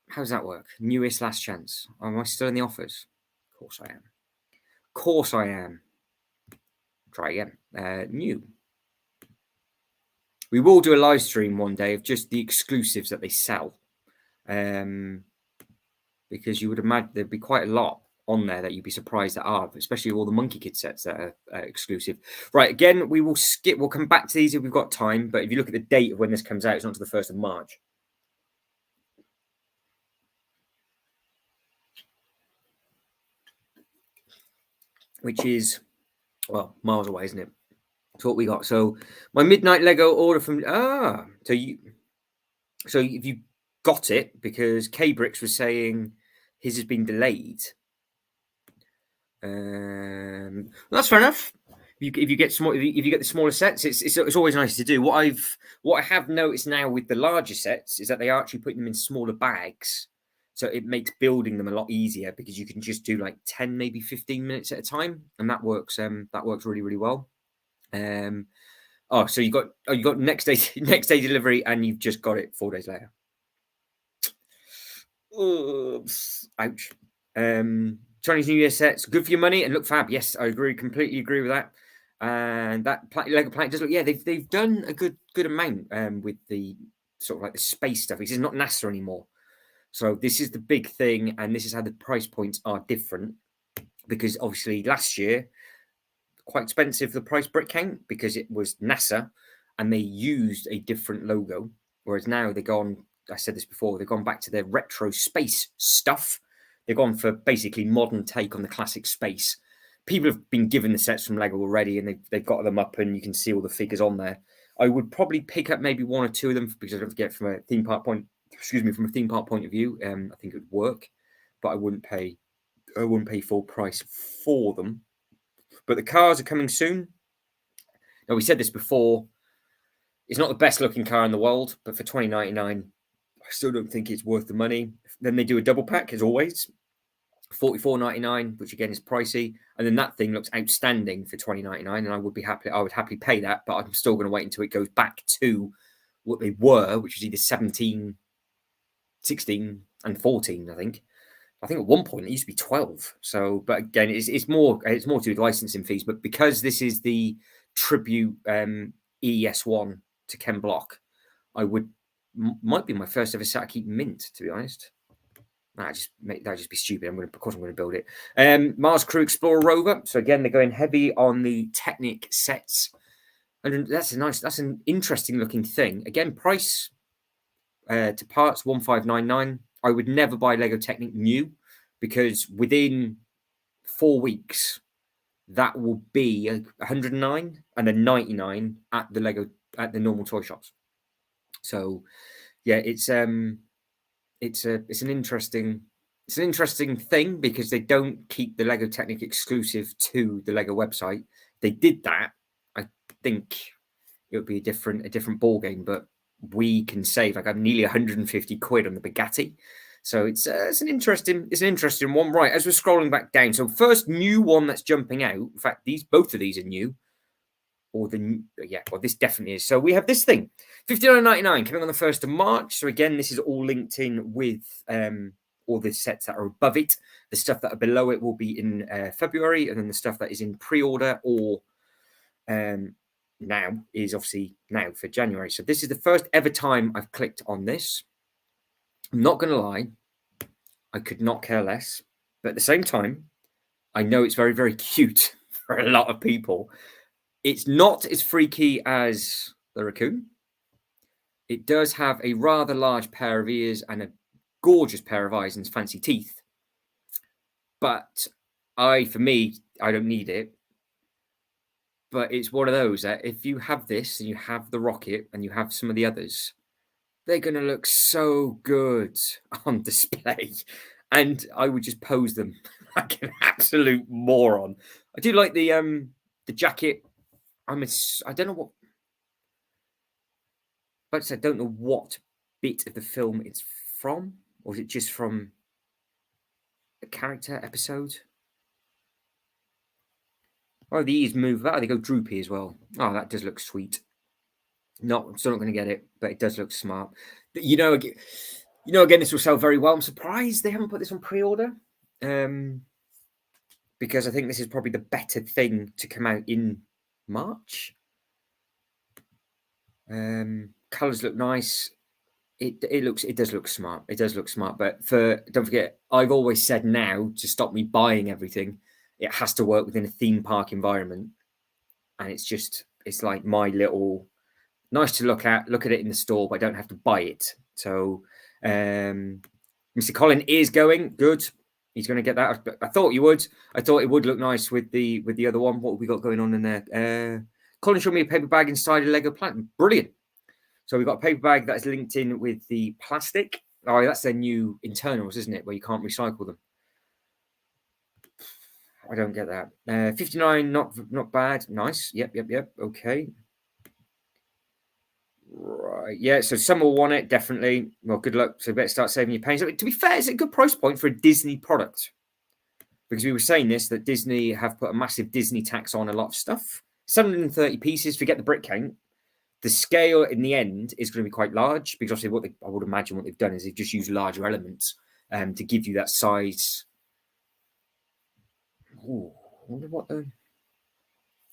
How does that work? Newest last chance. Am I still in the offers? Of course I am. Of course I am. Try again. New. We will do a live stream one day of just the exclusives that they sell. Because you would imagine there'd be quite a lot on there that you'd be surprised at are, especially all the Monkey Kid sets that are exclusive. Right, again, we'll come back to these if we've got time, but if you look at the date of when this comes out, it's not to the 1st of March. Which is, well, miles away, isn't it? That's what we got. So my midnight Lego order from so if you got it, because K Bricks was saying his has been delayed. Well, that's fair enough. If you get the smaller sets, it's always nice to do. What I have noticed now with the larger sets is that they are actually putting them in smaller bags. So it makes building them a lot easier, because you can just do like 10, maybe 15 minutes at a time, and that works really, really well. So you got next day delivery, and you've just got it 4 days later. Oops. Ouch. Chinese New Year sets, good for your money and look fab. Yes, I completely agree with that. And that Lego Planet does look, yeah, they've done a good amount with the sort of like the space stuff. It's not NASA anymore. So this is the big thing, and this is how the price points are different, because obviously last year, quite expensive, the price brick count, because it was NASA and they used a different logo, whereas now they've gone, I said this before, they've gone back to their retro space stuff. They've gone for basically modern take on the classic space. People have been given the sets from Lego already, and they've got them up, and you can see all the figures on there. I would probably pick up maybe one or two of them, because I don't forget, from a theme park point of view, I think it would work, but I wouldn't pay full price for them. But the cars are coming soon. Now, we said this before, It's not the best looking car in the world, but for 20.99, I still don't think it's worth the money. Then they do a double pack, as always, 44.99, which again is pricey, and then that thing looks outstanding for 20.99, and I would happily pay that, but I'm still going to wait until it goes back to what they were, which was either 17, 16, and 14. I think at one point it used to be 12. So, but again, it's more to do with licensing fees. But because this is the tribute ES1 to Ken Block, might be my first ever Satake Mint, to be honest. That'd just be stupid. Of course I'm going to build it. Mars Crew Explorer Rover. So again, they're going heavy on the Technic sets, and that's an interesting looking thing. Again, price to parts 1599. I would never buy Lego Technic new, because within 4 weeks that will be 109 and then 99 at the normal toy shops. So yeah, it's an interesting thing, because they don't keep the Lego Technic exclusive to the Lego website. They did that, I think it would be a different ball game, but we can save like nearly 150 quid on the Bugatti. So it's an interesting one. Right, as we're scrolling back down, so first new one that's jumping out. In fact, both of these are new. This definitely is. So we have this thing, $59.99, coming on the 1st of March. So again, this is all linked in with all the sets that are above it. The stuff that are below it will be in February, and then the stuff that is in pre-order or now is obviously now for January. So this is the first ever time I've clicked on this. I'm not going to lie, I could not care less. But at the same time, I know it's very, very cute for a lot of people. It's not as freaky as the raccoon. It does have a rather large pair of ears and a gorgeous pair of eyes and fancy teeth. But for me, I don't need it. But it's one of those that if you have this and you have the rocket and you have some of the others, they're going to look so good on display. And I would just pose them like an absolute moron. I do like the jacket. I don't know what. But I don't know what bit of the film it's from, or is it just from a character episode? Oh, the ears move. They go droopy as well. Oh, that does look sweet. I'm still not going to get it, but it does look smart. You know, again, this will sell very well. I'm surprised they haven't put this on pre-order, because I think this is probably the better thing to come out in March. Colors look nice. It does look smart. It does look smart. But don't forget, I've always said now, to stop me buying everything, it has to work within a theme park environment. And it's like my little, nice to look at it in the store, but I don't have to buy it. So Mr. Colin is going good. He's going to get that. I thought you would. I thought it would look nice with the other one. What have we got going on in there? Colin showed me a paper bag inside a Lego Platinum. Brilliant. So we've got a paper bag that's linked in with the plastic. Oh, that's their new internals, isn't it? Where you can't recycle them. I don't get that. 59, not bad. Nice. Yep. Okay. Right. Yeah. So some will want it, definitely. Well, good luck. So better start saving your pains. To be fair, it's a good price point for a Disney product, because we were saying that Disney have put a massive Disney tax on a lot of stuff. 730 pieces. Forget the brick count. The scale in the end is going to be quite large, because obviously I would imagine what they've done is they've just used larger elements to give you that size. Ooh, I wonder what the...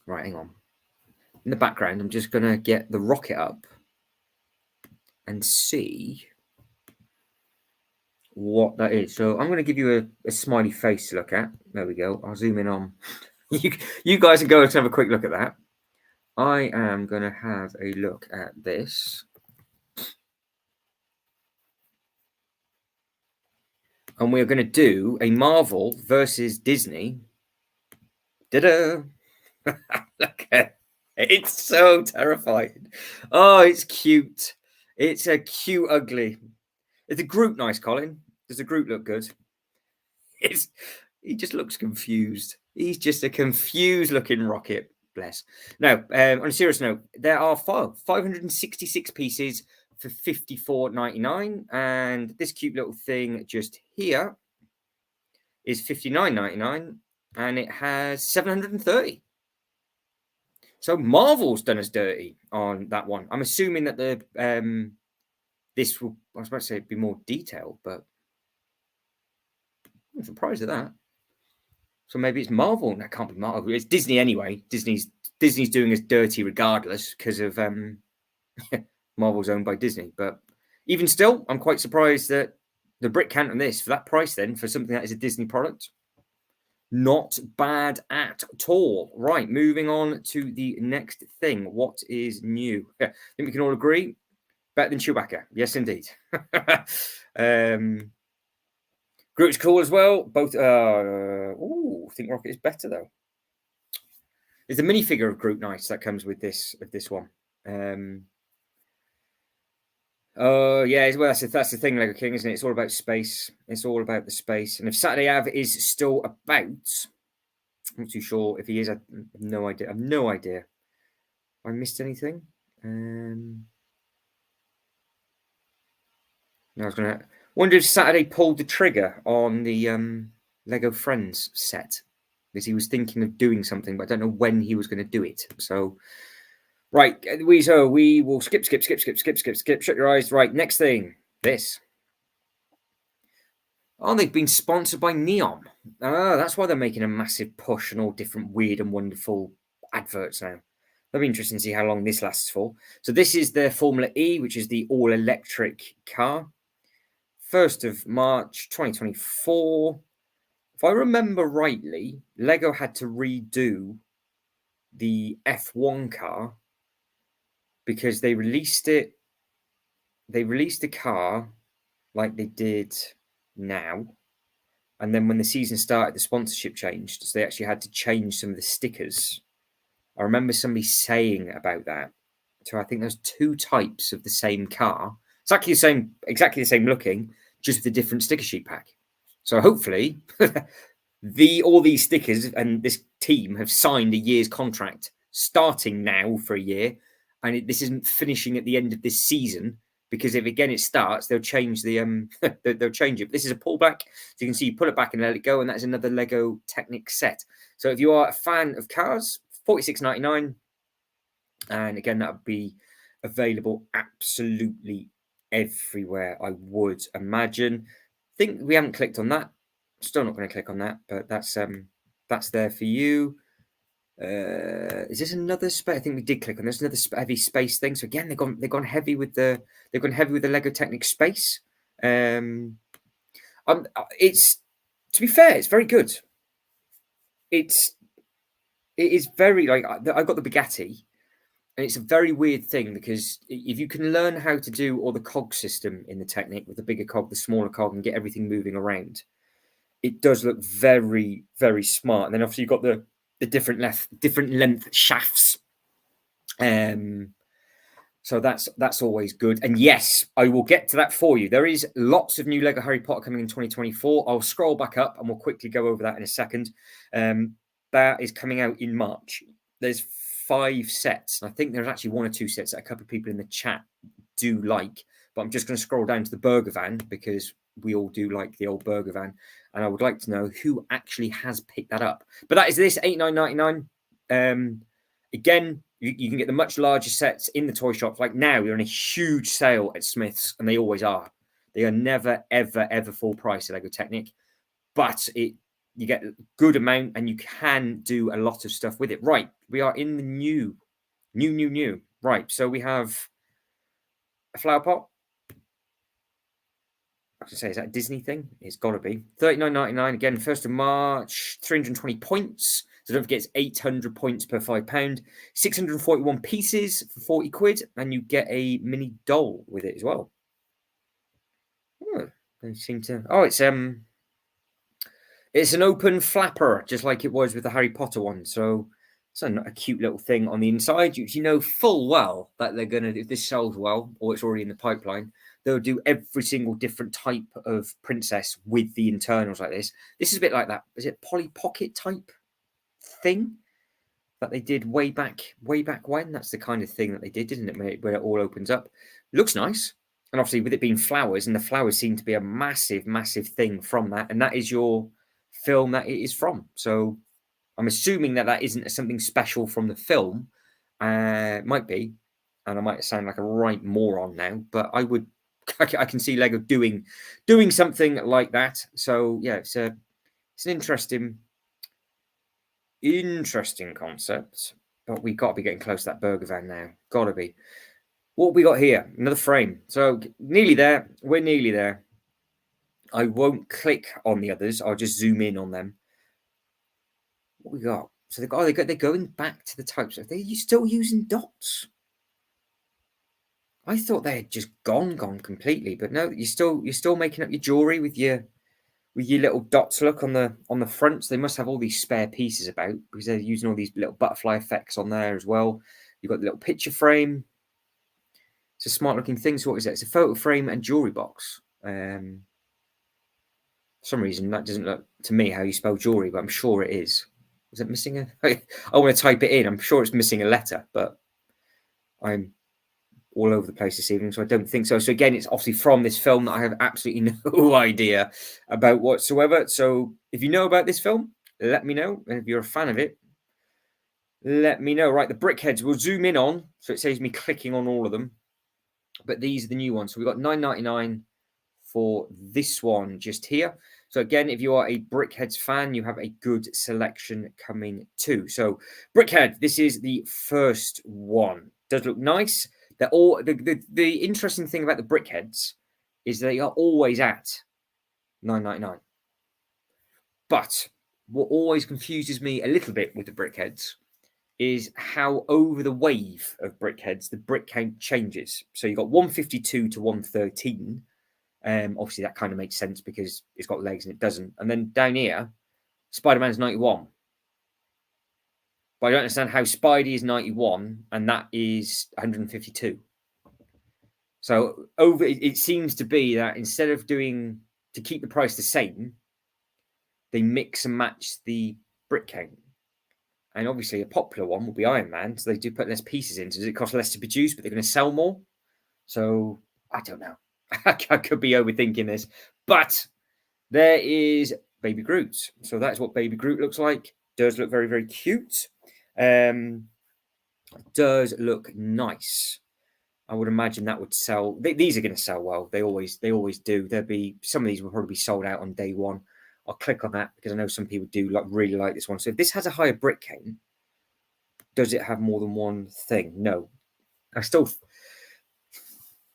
Right, hang on. In the background, I'm just going to get the rocket up and see what that is. So I'm going to give you a smiley face to look at. There we go. I'll zoom in on. You guys can go and have a quick look at that. I am going to have a look at this. And we're going to do a Marvel versus Disney. Ta-da! Look at it. It's so terrifying. Oh, it's cute. It's a cute ugly. Is the Groot nice, Colin? Does the Groot look good? He just looks confused. He's just a confused looking rocket. Bless. Now, on a serious note, there are 566 pieces for $54.99, and this cute little thing just here is $59.99, and it has 730. So Marvel's done us dirty on that one. I'm assuming that the this will, I was about to say, be more detailed, but I'm surprised at that. So maybe it's Marvel. That can't be Marvel. It's Disney anyway. Disney's doing us dirty regardless because of Marvel's owned by Disney. But even still, I'm quite surprised that the brick count on this for that price then for something that is a Disney product. Not bad at all. Right, moving on to the next thing. What is new? I think we can all agree. Better than Chewbacca. Yes, indeed. Groot's cool as well. Both. I think Rocket is better though. There's a minifigure of Groot nice that comes with this one. Yeah, well, that's the thing, Lego King, isn't it? It's all about space. It's all about the space. And if Saturday Ave is still about, I'm not too sure if he is. I have no idea. I missed anything. I was gonna wonder if Saturday pulled the trigger on the Lego Friends set, because he was thinking of doing something, but I don't know when he was going to do it. So, right, we will skip. Shut your eyes. Right, next thing, this. Oh, they've been sponsored by Neon. Oh, that's why they're making a massive push and all different weird and wonderful adverts now. It'll be interesting to see how long this lasts for. So this is their Formula E, which is the all-electric car. 1st of March 2024. If I remember rightly, Lego had to redo the F1 car because they released it. They released the car like they did now. And then when the season started, the sponsorship changed. So they actually had to change some of the stickers. I remember somebody saying about that. So I think there's 2 types of the same car. Exactly the same looking, just with a different sticker sheet pack. So hopefully all these stickers and this team have signed a year's contract starting now for a year, and this isn't finishing at the end of this season, because if again it starts, they'll change the they'll change it. This is a pullback, so you can see you pull it back and let it go, and that's another Lego Technic set. So if you are a fan of cars, $46.99, and again that would be available absolutely everywhere, I would imagine. I think we haven't clicked on that. Still not going to click on that, but that's there for you. Is this another space? I think we did click on this. Another heavy space thing. So again, they've gone heavy with the Lego Technic space. It's, to be fair, it's very good. It is very, like, I got the Bugatti. And it's a very weird thing, because if you can learn how to do all the cog system in the Technic with the bigger cog, the smaller cog, and get everything moving around, it does look very, very smart. And then obviously you've got the different length shafts. So that's always good. And yes, I will get to that for you. There is lots of new Lego Harry Potter coming in 2024. I'll scroll back up and we'll quickly go over that in a second. That is coming out in March. There's 5 sets. I think there's actually 1 or 2 sets that a couple of people in the chat do like, but I'm just going to scroll down to the burger van, because we all do like the old burger van, and I would like to know who actually has picked that up. But that is this, $89.99. Again, you can get the much larger sets in the toy shops. Like now, they're on a huge sale at Smith's, and they always are. They are never, ever, ever full price at Lego Technic, but you get a good amount, and you can do a lot of stuff with it. Right, we are in the new. Right, so we have a flower pot. I was going to say, is that a Disney thing? It's got to be. $39.99. Again, 1st of March, 320 points. So don't forget, it's 800 points per £5. 641 pieces for 40 quid. And you get a mini doll with it as well. Oh, they seem to... Oh, it's an open flapper, just like it was with the Harry Potter one. So it's a cute little thing on the inside. You know full well that they're going to, if this sells well, or it's already in the pipeline, they'll do every single different type of princess with the internals like this. This is a bit like that. Is it Polly Pocket type thing? that they did way back when. That's the kind of thing that they did, didn't it? Where it all opens up. Looks nice. And obviously with it being flowers, and the flowers seem to be a massive, massive thing from that. And that is your film that it is from. So I'm assuming that that isn't something special from the film. Might be. And I might sound like a right moron now, but I can see Lego doing something like that. So yeah, it's an interesting concept, but we got to be getting close to that burger van now. Gotta be. What we got here? Another frame. So nearly there. We're nearly there. I won't click on the others. I'll just zoom in on them. What we got? So they're going back to the types. Are they still using dots? I thought they had just gone completely, but no, you're still making up your jewelry with your little dots look on the fronts. They must have all these spare pieces about because they're using all these little butterfly effects on there as well. You've got the little picture frame. It's a smart looking thing. So what is it? It's a photo frame and jewelry box. For some reason that doesn't look to me how you spell jewelry, but I'm sure it is. Is it missing a? I want to type it in. I'm sure it's missing a letter, but I'm all over the place this evening, so I don't think so. So again, it's obviously from this film that I have absolutely no idea about whatsoever. So if you know about this film, let me know. And if you're a fan of it, let me know. Right, the Brickheadz we'll zoom in on, so it saves me clicking on all of them. But these are the new ones. So we've got $9.99 for this one just here. So again, if you are a Brickheadz fan, you have a good selection coming too. So Brickhead, this is the first one. Does look nice. They're all the interesting thing about the Brickheadz is they are always at $9.99. But what always confuses me a little bit with the Brickheadz is how over the wave of Brickheadz the brick count changes. So you've got 152 to 113. Obviously that kind of makes sense because it's got legs and it doesn't. And then down here, Spider-Man's 91. But I don't understand how Spidey is 91 and that is 152. So it seems to be that instead of to keep the price the same, they mix and match the brick count. And obviously a popular one will be Iron Man. So they do put less pieces in. So does it cost less to produce, but they're going to sell more? So I don't know. I could be overthinking this. But there is Baby Groot. So that's what Baby Groot looks like. Does look very, very cute. Does look nice. I would imagine that would sell. These are going to sell well. They always do. Some of these will probably be sold out on day one. I'll click on that because I know some people do really like this one. So if this has a higher brick count, does it have more than one thing? No. I still,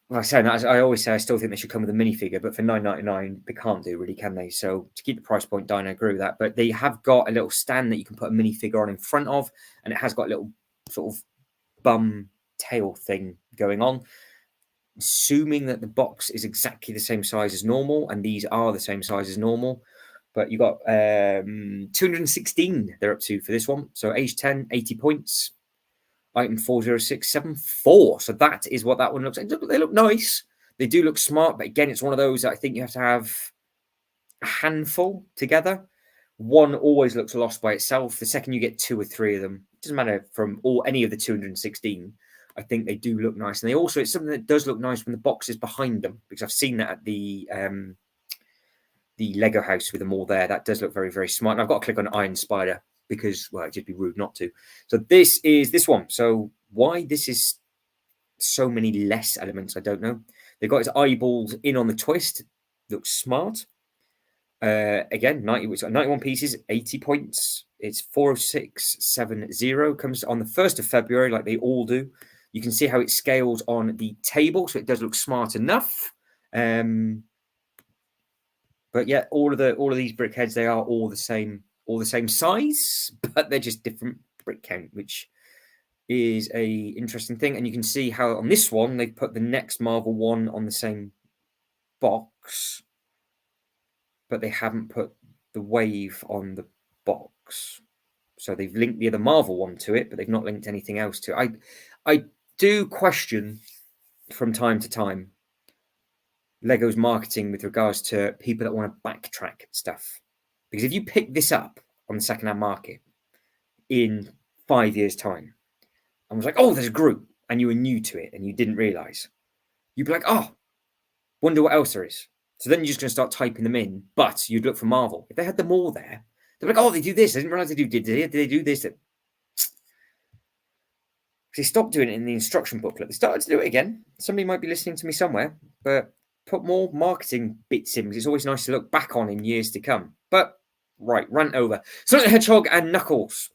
like I said, I always say I still think they should come with a minifigure, but for $9.99 they can't do really, can they? So to keep the price point down, I agree with that. But they have got a little stand that you can put a minifigure on in front of, and it has got a little sort of bum tail thing going on. Assuming that the box is exactly the same size as normal, and these are the same size as normal. But you got 216 they're up to for this one. So age 10, 80 points. Item 40674. So that is what that one looks like. They look nice. They do look smart. But again, it's one of those that I think you have to have a handful together. One always looks lost by itself. The second you get two or three of them, it doesn't matter from any of the 216. I think they do look nice. And they also, it's something that does look nice when the box is behind them, because I've seen that at the Lego house with them all there. That does look very, very smart. And I've got to click on Iron Spider because, well, it'd just be rude not to. So this is this one. So why this is so many less elements, I don't know. They've got his eyeballs in on the twist. Looks smart. Again, 91 pieces, 80 points. It's 40670. Comes on the 1st of February, like they all do. You can see how it scales on the table, so it does look smart enough. But yeah, all of these Brickheadz, they are all the same size, but they're just different brick count, which is a interesting thing. And you can see how on this one they've put the next Marvel one on the same box, but they haven't put the wave on the box. So they've linked the other Marvel one to it, but they've not linked anything else to it. I do question from time to time Lego's marketing with regards to people that want to backtrack stuff. Because if you pick this up on the secondhand market in 5 years' time and was like, oh, there's a group, and you were new to it and you didn't realize, you'd be like, oh, wonder what else there is. So then you're just going to start typing them in, but you'd look for Marvel. If they had them all there, they're like, oh, they do this. I didn't realize they did they do this? They stopped doing it in the instruction booklet. They started to do it again. Somebody might be listening to me somewhere, but put more marketing bits in because it's always nice to look back on in years to come. But right, rant over. Sonic the Hedgehog and Knuckles.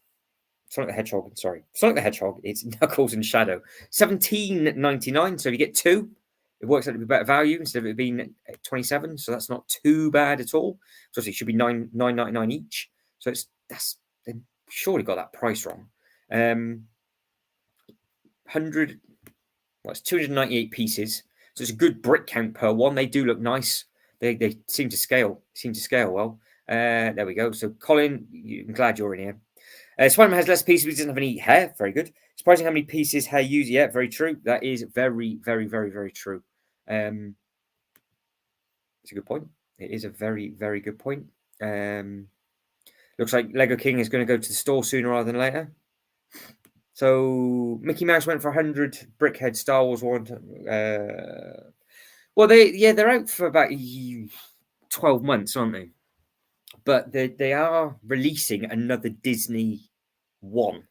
Sonic the Hedgehog, sorry. Sonic the Hedgehog, it's Knuckles and Shadow. $17.99. So if you get two, it works out to be better value instead of it being 27. So that's not too bad at all. So it should be $9.99 each. So they surely got that price wrong. 298 pieces. So it's a good brick count per one. They do look nice. They seem to scale well. There we go. So Colin, I'm glad you're in here. Spiderman has less pieces, but he doesn't have any hair. Very good. Surprising how many pieces hair use. Yeah, very true. That is very, very, very, very true. It's a good point. It is a very, very good point. Looks like Lego King is going to go to the store sooner rather than later. So Mickey Mouse went for 100. Brickheadz Star Wars one. Well, they're out for about 12 months, aren't they? But they are releasing another Disney one,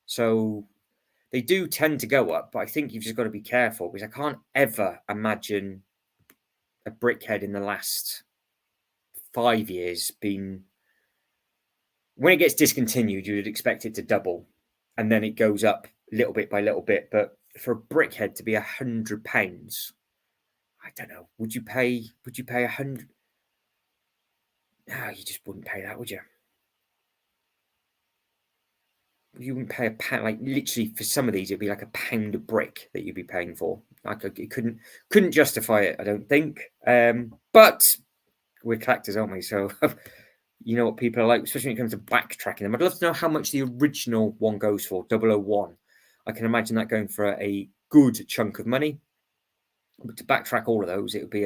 so they do tend to go up. But I think you've just got to be careful because I can't ever imagine a Brickhead in the last 5 years being. When it gets discontinued, you would expect it to double, and then it goes up little bit by little bit. But for a Brickhead to be £100, I don't know. Would you pay 100? No, you just wouldn't pay that, would you? You wouldn't pay a pound. Like literally, for some of these, it'd be like £1 a brick that you'd be paying for. Like it couldn't justify it, I don't think. But we're collectors, aren't we? So you know what people are like, especially when it comes to backtracking them. I'd love to know how much the original one goes for, 001. I can imagine that going for a good chunk of money. But to backtrack all of those, it would be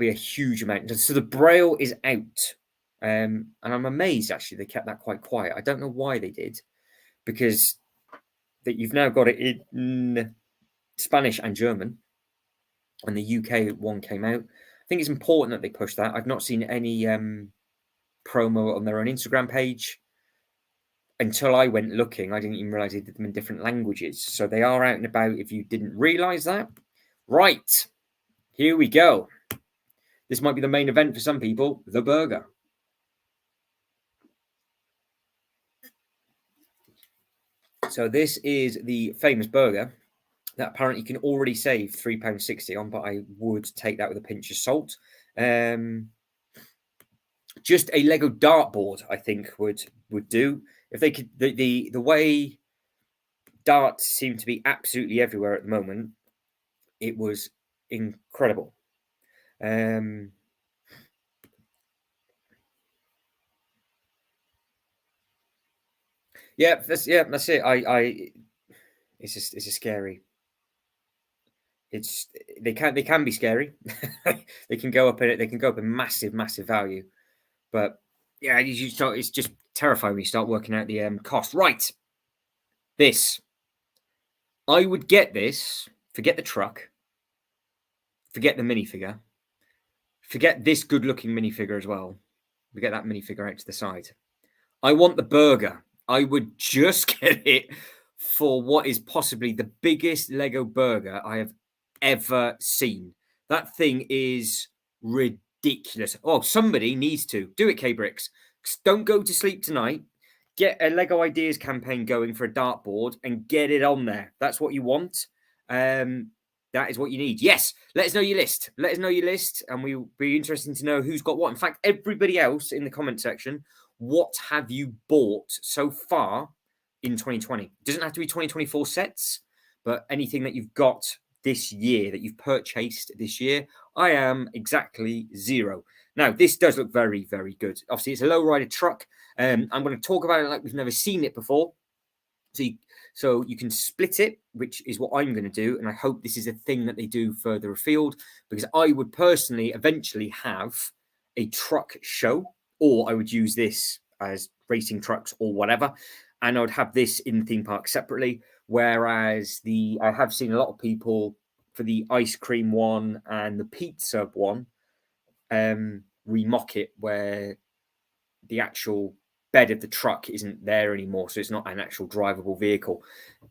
a huge amount. So the Braille is out, and I'm amazed actually they kept that quite quiet. I don't know why they did, because that you've now got it in Spanish and German, and the UK one came out. I think it's important that they push that. I've not seen any promo on their own Instagram page. Until I went looking, I didn't even realize they did them in different languages. So they are out and about if you didn't realize that. Right, here we go. This might be the main event for some people, the burger. So this is the famous burger that apparently you can already save £3.60 on, but I would take that with a pinch of salt. Just a Lego dartboard, I think, would do. If they could, the way darts seem to be absolutely everywhere at the moment, it was incredible. That's it. It's a scary. They can be scary. They can go up in massive value, but yeah, it's just terrifying when you start working out the cost. Right, this I would get this. Forget the truck. Forget the minifigure. Forget this good-looking minifigure as well. We get that minifigure out to the side. I want the burger. I would just get it for what is possibly the biggest Lego burger I have ever seen. That thing is ridiculous. Oh, somebody needs to do it, K-Bricks. Don't go to sleep tonight. Get a Lego Ideas campaign going for a dartboard and get it on there. That's what you want. That is what you need. Yes, let us know your list. Let us know your list, and we'll be interested to know who's got what. In fact, everybody else in the comment section, what have you bought so far in 2020? It doesn't have to be 2024 sets, but anything that you've got this year, that you've purchased this year. I am exactly 0. Now, this does look very, very good. Obviously, it's a lowrider truck. I'm going to talk about it like we've never seen it before. So you can split it, which is what I'm going to do. And I hope this is a thing that they do further afield, because I would personally eventually have a truck show, or I would use this as racing trucks or whatever. and I would have this in the theme park separately. Whereas I have seen a lot of people for the ice cream one and the pizza one remock it, where the actual bed of the truck isn't there anymore, so it's not an actual drivable vehicle,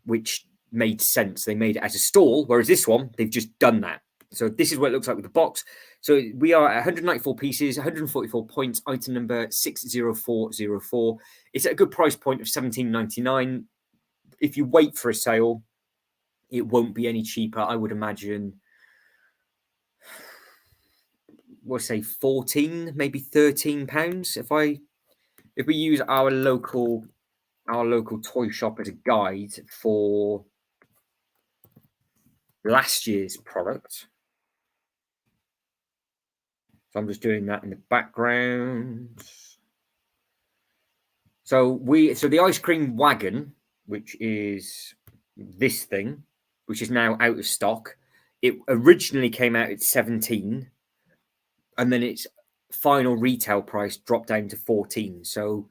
which made sense. They made it as a stall, whereas this one, they've just done that. So this is what it looks like with the box. So we are at 194 pieces, 144 points, item number 60404. It's at a good price point of $17.99. If you wait for a sale, it won't be any cheaper. I would imagine, we'll say 14, maybe £13 if we use our local toy shop as a guide for last year's product. So I'm just doing that in the background. So the ice cream wagon, which is this thing, which is now out of stock. It originally came out at 17, and then its final retail price dropped down to 14. So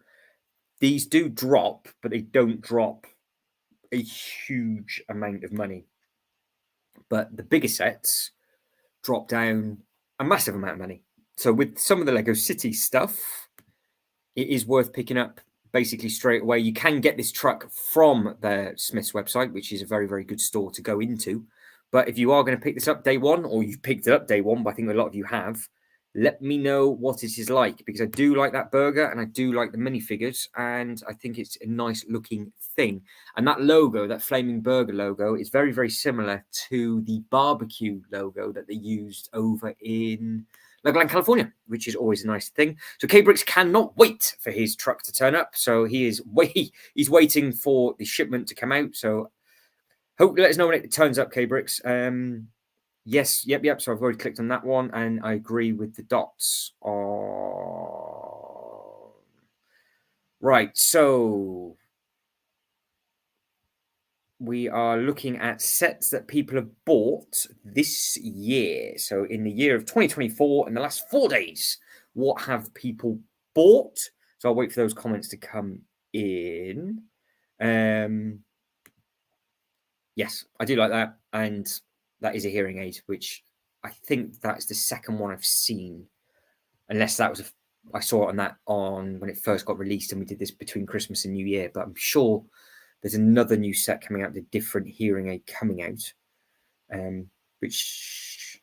these do drop, but they don't drop a huge amount of money. But the bigger sets drop down a massive amount of money. So with some of the Lego City stuff, it is worth picking up basically straight away. You can get this truck from the Smith's website, which is a very, very good store to go into. But if you are going to pick this up day one, or you've picked it up day one, but I think a lot of you have, let me know what it is like, because I do like that burger and I do like the minifigures, and I think it's a nice looking thing. And that logo, that flaming burger logo, is very, very similar to the barbecue logo that they used over in Legoland, California, which is always a nice thing. So K-Bricks cannot wait for his truck to turn up. So he's waiting for the shipment to come out. So hope let us know when it turns up, K-Bricks. Yes, yep. So I've already clicked on that one, and I agree with the dots on. Right, so we are looking at sets that people have bought this year. So in the year of 2024, in the last 4 days, what have people bought? So I'll wait for those comments to come in. Yes, I do like that. And that is a hearing aid, which I think that's the second one I've seen. Unless that was I saw it on when it first got released, and we did this between Christmas and New Year. But I'm sure there's another new set coming out, the different hearing aid coming out, which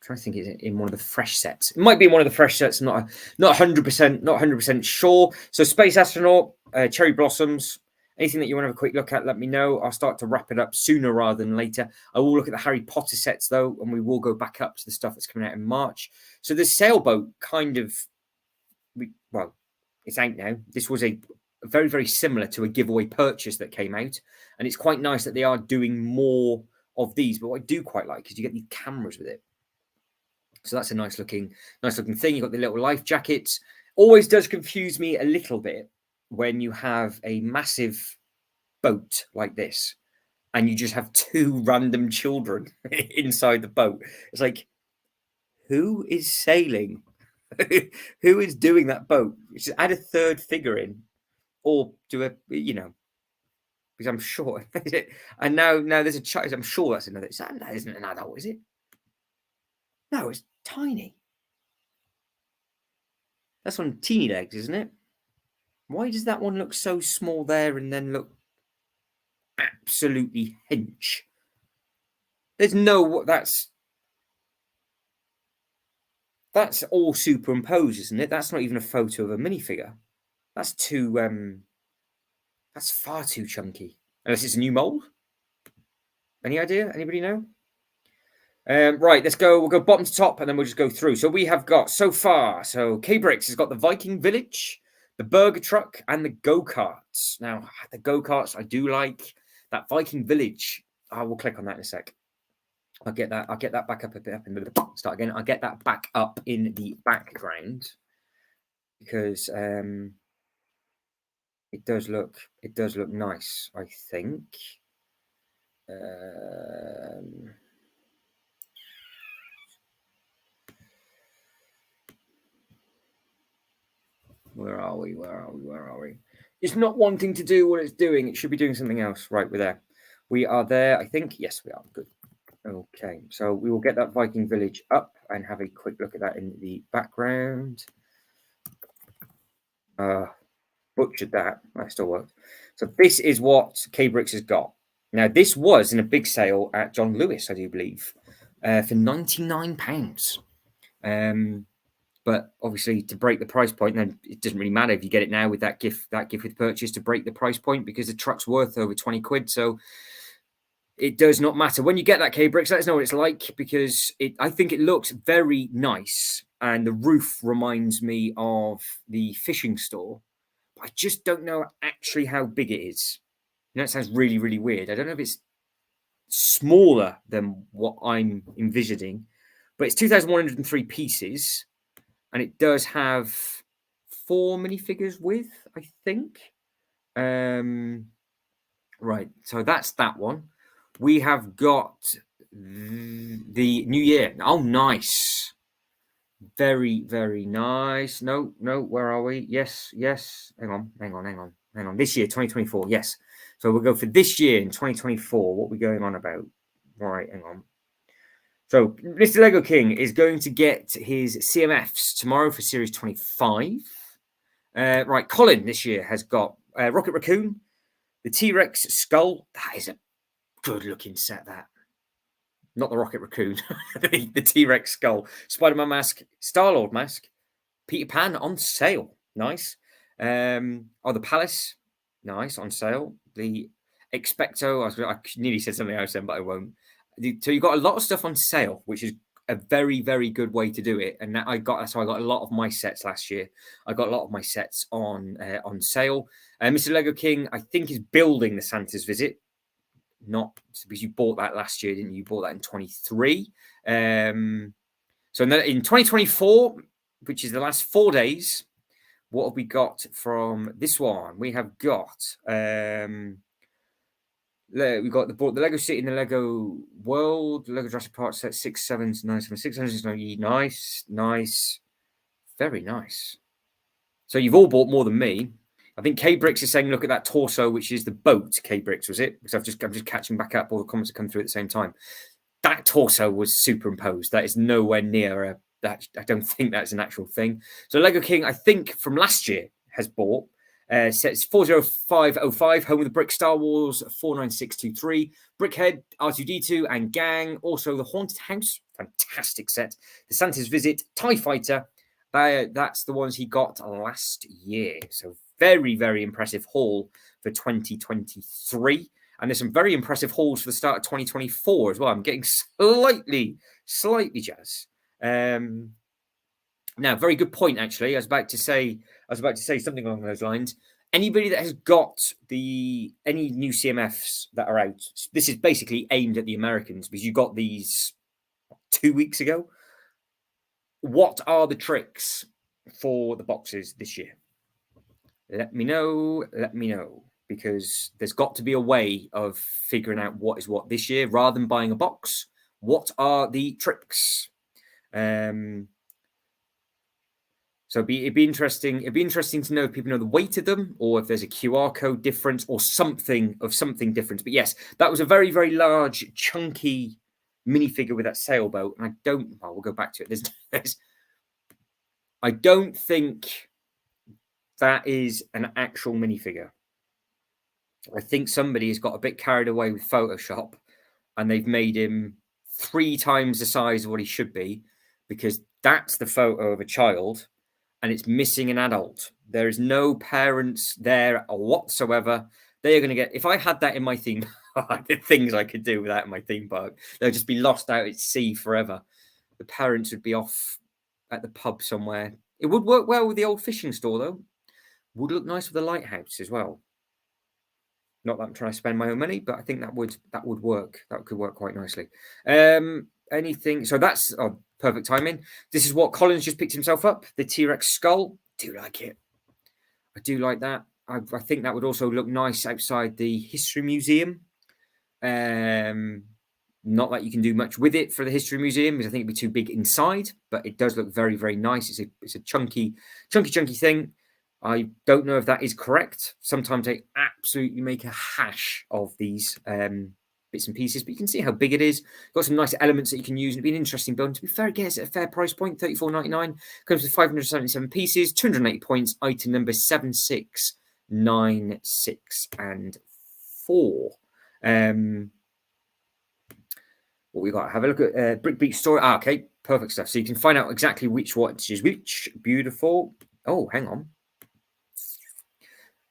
I'm trying to think is in one of the fresh sets. It might be in one of the fresh sets. Not 100% sure. So Space Astronaut, Cherry Blossoms. Anything that you want to have a quick look at, let me know. I'll start to wrap it up sooner rather than later. I will look at the Harry Potter sets, though, and we will go back up to the stuff that's coming out in March. So the sailboat it's out now. This was a very, very similar to a giveaway purchase that came out. And it's quite nice that they are doing more of these. But what I do quite like is you get these cameras with it. So that's a nice looking thing. You've got the little life jackets. Always does confuse me a little bit when you have a massive boat like this and you just have two random children inside the boat. It's like, who is sailing? Who is doing that boat? Just add a third figure in, or do a, because I'm sure. And now there's a child. I'm sure that's another. That isn't an adult, is it? No, it's tiny. That's on teeny legs, isn't it? Why does that one look so small there and then look absolutely hench? There's no that's all superimposed, isn't it? That's not even a photo of a minifigure. That's that's far too chunky. Unless it's a new mold. Any idea? Anybody know? Right, let's go. We'll go bottom to top, and then we'll just go through. So we have got so far. So K-Bricks has got the Viking Village, the burger truck, and the go-karts. Now the go-karts I do like. That Viking Village, I will click on that in a sec. I'll get that back up a bit up in the start again. I'll get that back up in the background because it does look nice, I think. Where are we? It's not wanting to do what it's doing. It should be doing something else. Right, we're there. We are there, I think. Yes, we are. Good. Okay, so we will get that Viking village up and have a quick look at that in the background. Butchered that. That still works. So this is what K-Bricks has got. Now, this was in a big sale at John Lewis, I do believe, for £99. But obviously, to break the price point, then it doesn't really matter if you get it now with that gift with purchase to break the price point, because the truck's worth over 20 quid. So it does not matter. When you get that K-Bricks, let us know what it's like, because I think it looks very nice. And the roof reminds me of the fishing store. I just don't know actually how big it is. You know, it sounds really, really weird. I don't know if it's smaller than what I'm envisioning, but it's 2,103 pieces, and it does have 4 minifigures with, I think. Right, so that's that one. We have got the New Year. Oh, nice. Very, very nice. No, where are we? Yes. Hang on. This year, 2024. Yes. So we'll go for this year in 2024. What are we going on about? Right, hang on. So Mr. Lego King is going to get his CMFs tomorrow for Series 25. Right, Colin this year has got Rocket Raccoon, the T-Rex skull. That is a good-looking set, that. Not the Rocket Raccoon, the T-Rex skull, Spiderman mask, Star-Lord mask, Peter Pan on sale. Nice. The Palace, nice, on sale. The Expecto, I nearly said something else then, but I won't. So you've got a lot of stuff on sale, which is a very, very good way to do it. And that's how I got a lot of my sets last year. I got a lot of my sets on sale. Mr. Lego King, I think, is building the Santa's Visit. Not because you bought that last year, didn't you? You bought that in 23. So in 2024, which is the last 4 days, what have we got from this one? We have got we've got the Lego City and the Lego World, the Lego Jurassic Park set 67976. 690. Nice, very nice. So you've all bought more than me. I think K-Bricks is saying, look at that torso, which is the boat. K-Bricks, was it? Because I'm just catching back up all the comments that come through at the same time. That torso was superimposed. That is nowhere near that. I don't think that's an actual thing. So Lego King, I think from last year, has bought sets 40505, Home of the Brick, Star Wars 49623, Brickhead, R2D2 and Gang. Also the Haunted House, fantastic set. The Santa's Visit, TIE Fighter. That's the ones he got last year. So very, very impressive haul for 2023. And there's some very impressive hauls for the start of 2024 as well. I'm getting slightly jazzed. Now, very good point, actually. I was about to say something along those lines. Anybody that has got any new CMFs that are out, this is basically aimed at the Americans, because you got these 2 weeks ago. What are the tricks for the boxes this year? Let me know, because there's got to be a way of figuring out what is what this year rather than buying a box. What are the tricks? So it'd be interesting. It'd be interesting to know if people know the weight of them, or if there's a QR code difference, or something different. But yes, that was a very, very large, chunky minifigure with that sailboat. And we'll go back to it. I don't think that is an actual minifigure. I think somebody has got a bit carried away with Photoshop, and they've made him 3 times the size of what he should be, because that's the photo of a child, and it's missing an adult. There is no parents there whatsoever. They are going to get, if I had that in my theme, the things I could do with that in my theme park, they'll just be lost out at sea forever. The parents would be off at the pub somewhere. It would work well with the old fishing store, though. Would look nice with the lighthouse as well. Not that I'm trying to spend my own money, but I think that would work. That could work quite nicely. Anything? So that's perfect timing. This is what Colin's just picked himself up. The T-Rex skull. I do like it. I do like that. I think that would also look nice outside the History Museum. Not that you can do much with it for the History Museum, because I think it'd be too big inside, but it does look very, very nice. It's a chunky thing. I don't know if that is correct. Sometimes I absolutely make a hash of these bits and pieces, but you can see how big it is. Got some nice elements that you can use. It'd be an interesting build. To be fair, again, it's at a fair price point, $34.99. Comes with 577 pieces, 280 points, item number 7696 and 4. What we got? Have a look at Brick Beat Story. Okay, perfect stuff. So you can find out exactly which watch is which. Beautiful. Oh, hang on.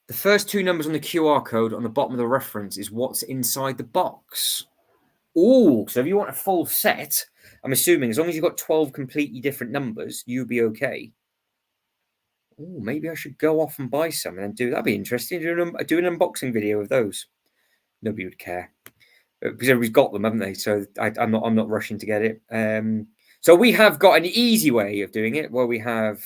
The first 2 numbers on the QR code on the bottom of the reference is what's inside the box. Oh, so if you want a full set, I'm assuming as long as you've got 12 completely different numbers, you'll be okay. Oh, maybe I should go off and buy some and do that'd be interesting. Do an unboxing video of those. Nobody would care because everybody's got them, haven't they? So I'm not rushing to get it. So we have got an easy way of doing it where we have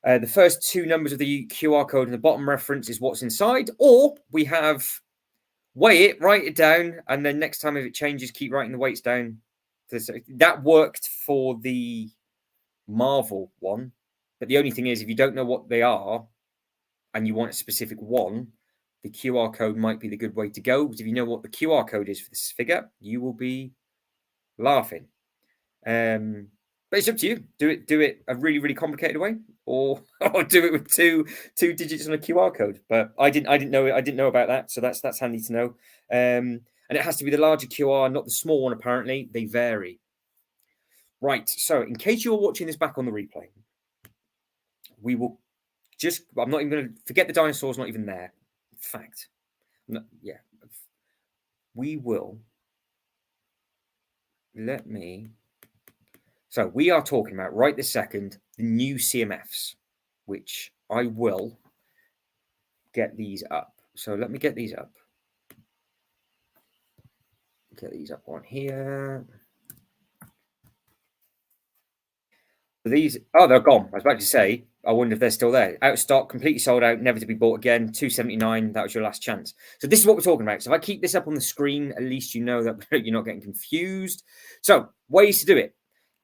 the first 2 numbers of the QR code in the bottom reference is what's inside, or we have weigh it, write it down, and then next time if it changes, keep writing the weights down. That worked for the Marvel one, but the only thing is if you don't know what they are and you want a specific one, the QR code might be the good way to go, because if you know what the QR code is for this figure, you will be laughing. But it's up to you. Do it a really, really complicated way, or do it with two digits on a QR code. But I didn't know about that, so that's handy to know. And it has to be the larger QR, not the small one. Apparently, they vary. Right. So, in case you're watching this back on the replay, we will just. I'm not even going to forget the dinosaurs. Not even there. Fact. Yeah. We will. Let me. So we are talking about right this second the new CMFs, which I will get these up. So let me get these up. Get these up on here. These, oh, they're gone. I was about to say, I wonder if they're still there. Out of stock, completely sold out, never to be bought again. $279. That was your last chance. So this is what we're talking about. So if I keep this up on the screen, at least you know that you're not getting confused. So ways to do it.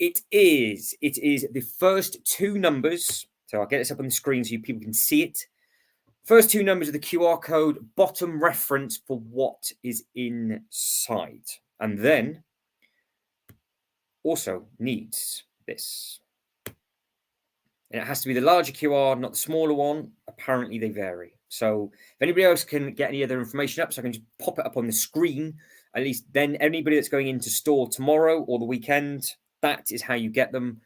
It is the first 2 numbers. So I'll get this up on the screen so people can see it. First 2 numbers of the QR code, bottom reference for what is inside. And then also needs this. And it has to be the larger QR, not the smaller one. Apparently they vary. So if anybody else can get any other information up, so I can just pop it up on the screen, at least then anybody that's going into store tomorrow or the weekend, that is how you get them.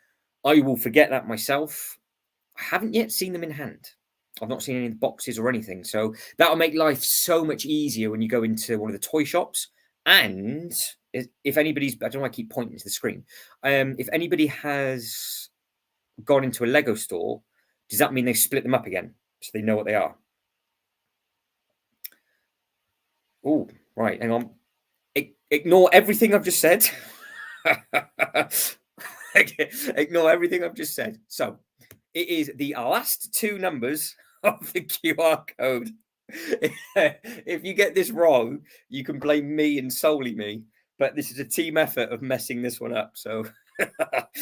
I will forget that myself. I haven't yet seen them in hand. I've not seen any of the boxes or anything. So that'll make life so much easier when you go into one of the toy shops. And if anybody's, I don't know why I keep pointing to the screen. If anybody has gone into a Lego store, does that mean they split them up again so they know what they are? Oh, right. Hang on. Ignore everything I've just said. Ignore everything I've just said. So it is the last 2 numbers of the QR code. If you get this wrong, you can blame me and solely me. But this is a team effort of messing this one up. So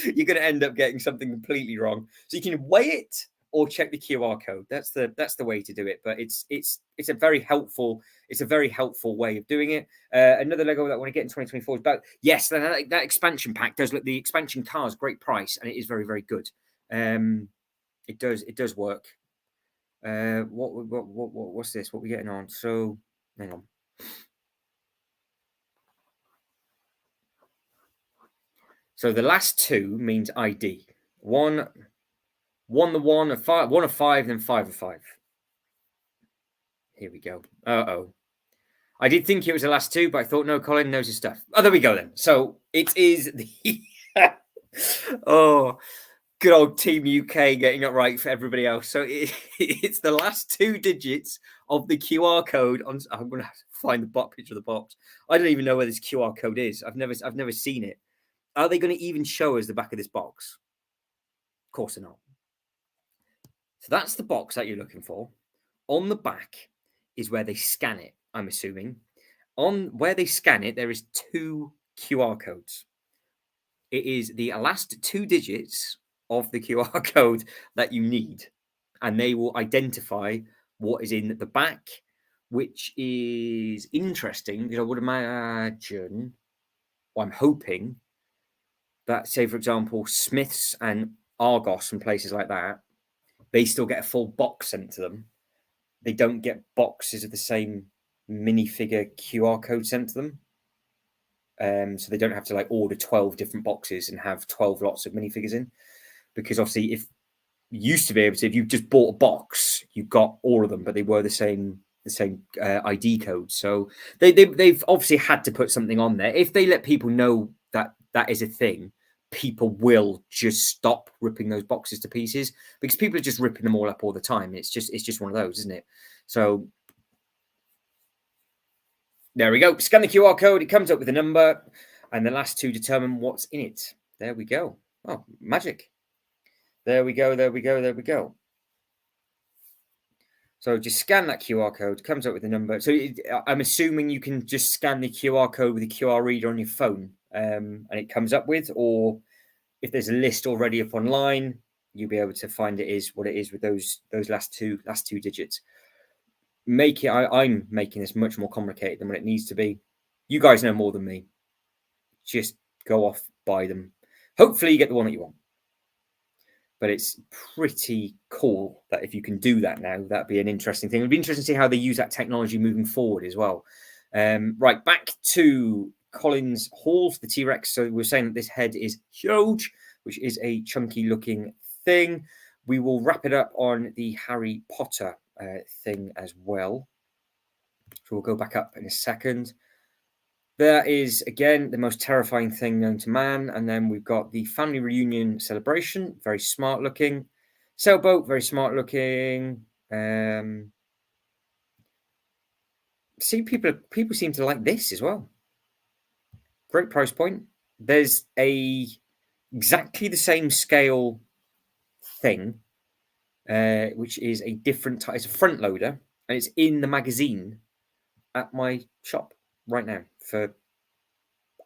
you're going to end up getting something completely wrong. So you can weigh it or check the QR code. That's the way to do it. But it's a very helpful way of doing it. Another Lego that I want to get in 2024 is about that expansion pack does look, the expansion cars, great price, and it is very, very good. It does work. What's this? What are we getting on? So hang on. So the last 2 means ID. One of 5, 1 of 5, then 5 of 5. Here we go. I did think it was the last 2, but I thought, no, Colin knows his stuff. Oh, there we go then. So it is the good old Team UK getting it right for everybody else. So it's the last 2 digits of the QR code. I'm going to have to find the picture of the box. I don't even know where this QR code is. I've never seen it. Are they going to even show us the back of this box? Of course they're not. So that's the box that you're looking for. On the back is where they scan it, I'm assuming. On where they scan it, there is 2 QR codes. It is the last 2 digits of the QR code that you need. and they will identify what is in the back, which is interesting because I would imagine, or I'm hoping, that, say, for example, Smiths and Argos and places like that, they still get a full box sent to them. They don't get boxes of the same minifigure QR code sent to them. So they don't have to like order 12 different boxes and have 12 lots of minifigures in. Because obviously, if you used to be able to, if you just bought a box, you got all of them, but they were the same ID code. So they've obviously had to put something on there. If they let people know that that is a thing, people will just stop ripping those boxes to pieces, because people are just ripping them all up all the time. It's just one of those, isn't it? So there we go. Scan the QR code. It comes up with a number, and the last two determine what's in it. There we go. Oh, magic. There we go. There we go. There we go. So just scan that QR code, comes up with a number. So I'm assuming you can just scan the QR code with a QR reader on your phone, and it comes up with, or if there's a list already up online, you'll be able to find it is what it is with those last two digits. I'm making this much more complicated than what it needs to be. You guys know more than me. Just go off, buy them. Hopefully you get the one that you want. But it's pretty cool that if you can do that now, that'd be an interesting thing. It'd be interesting to see how they use that technology moving forward as well. Right, back to Collins Halls, the T-Rex. So we're saying that this head is huge, which is a chunky looking thing. We will wrap it up on the Harry Potter thing as well. So we'll go back up in a second. There is, again, the most terrifying thing known to man. And then we've got the family reunion celebration. Very smart looking. Sailboat, very smart looking. See, people seem to like this as well. Great price point. There's exactly the same scale thing, which is a different type. It's a front loader, and it's in the magazine at my shop right now for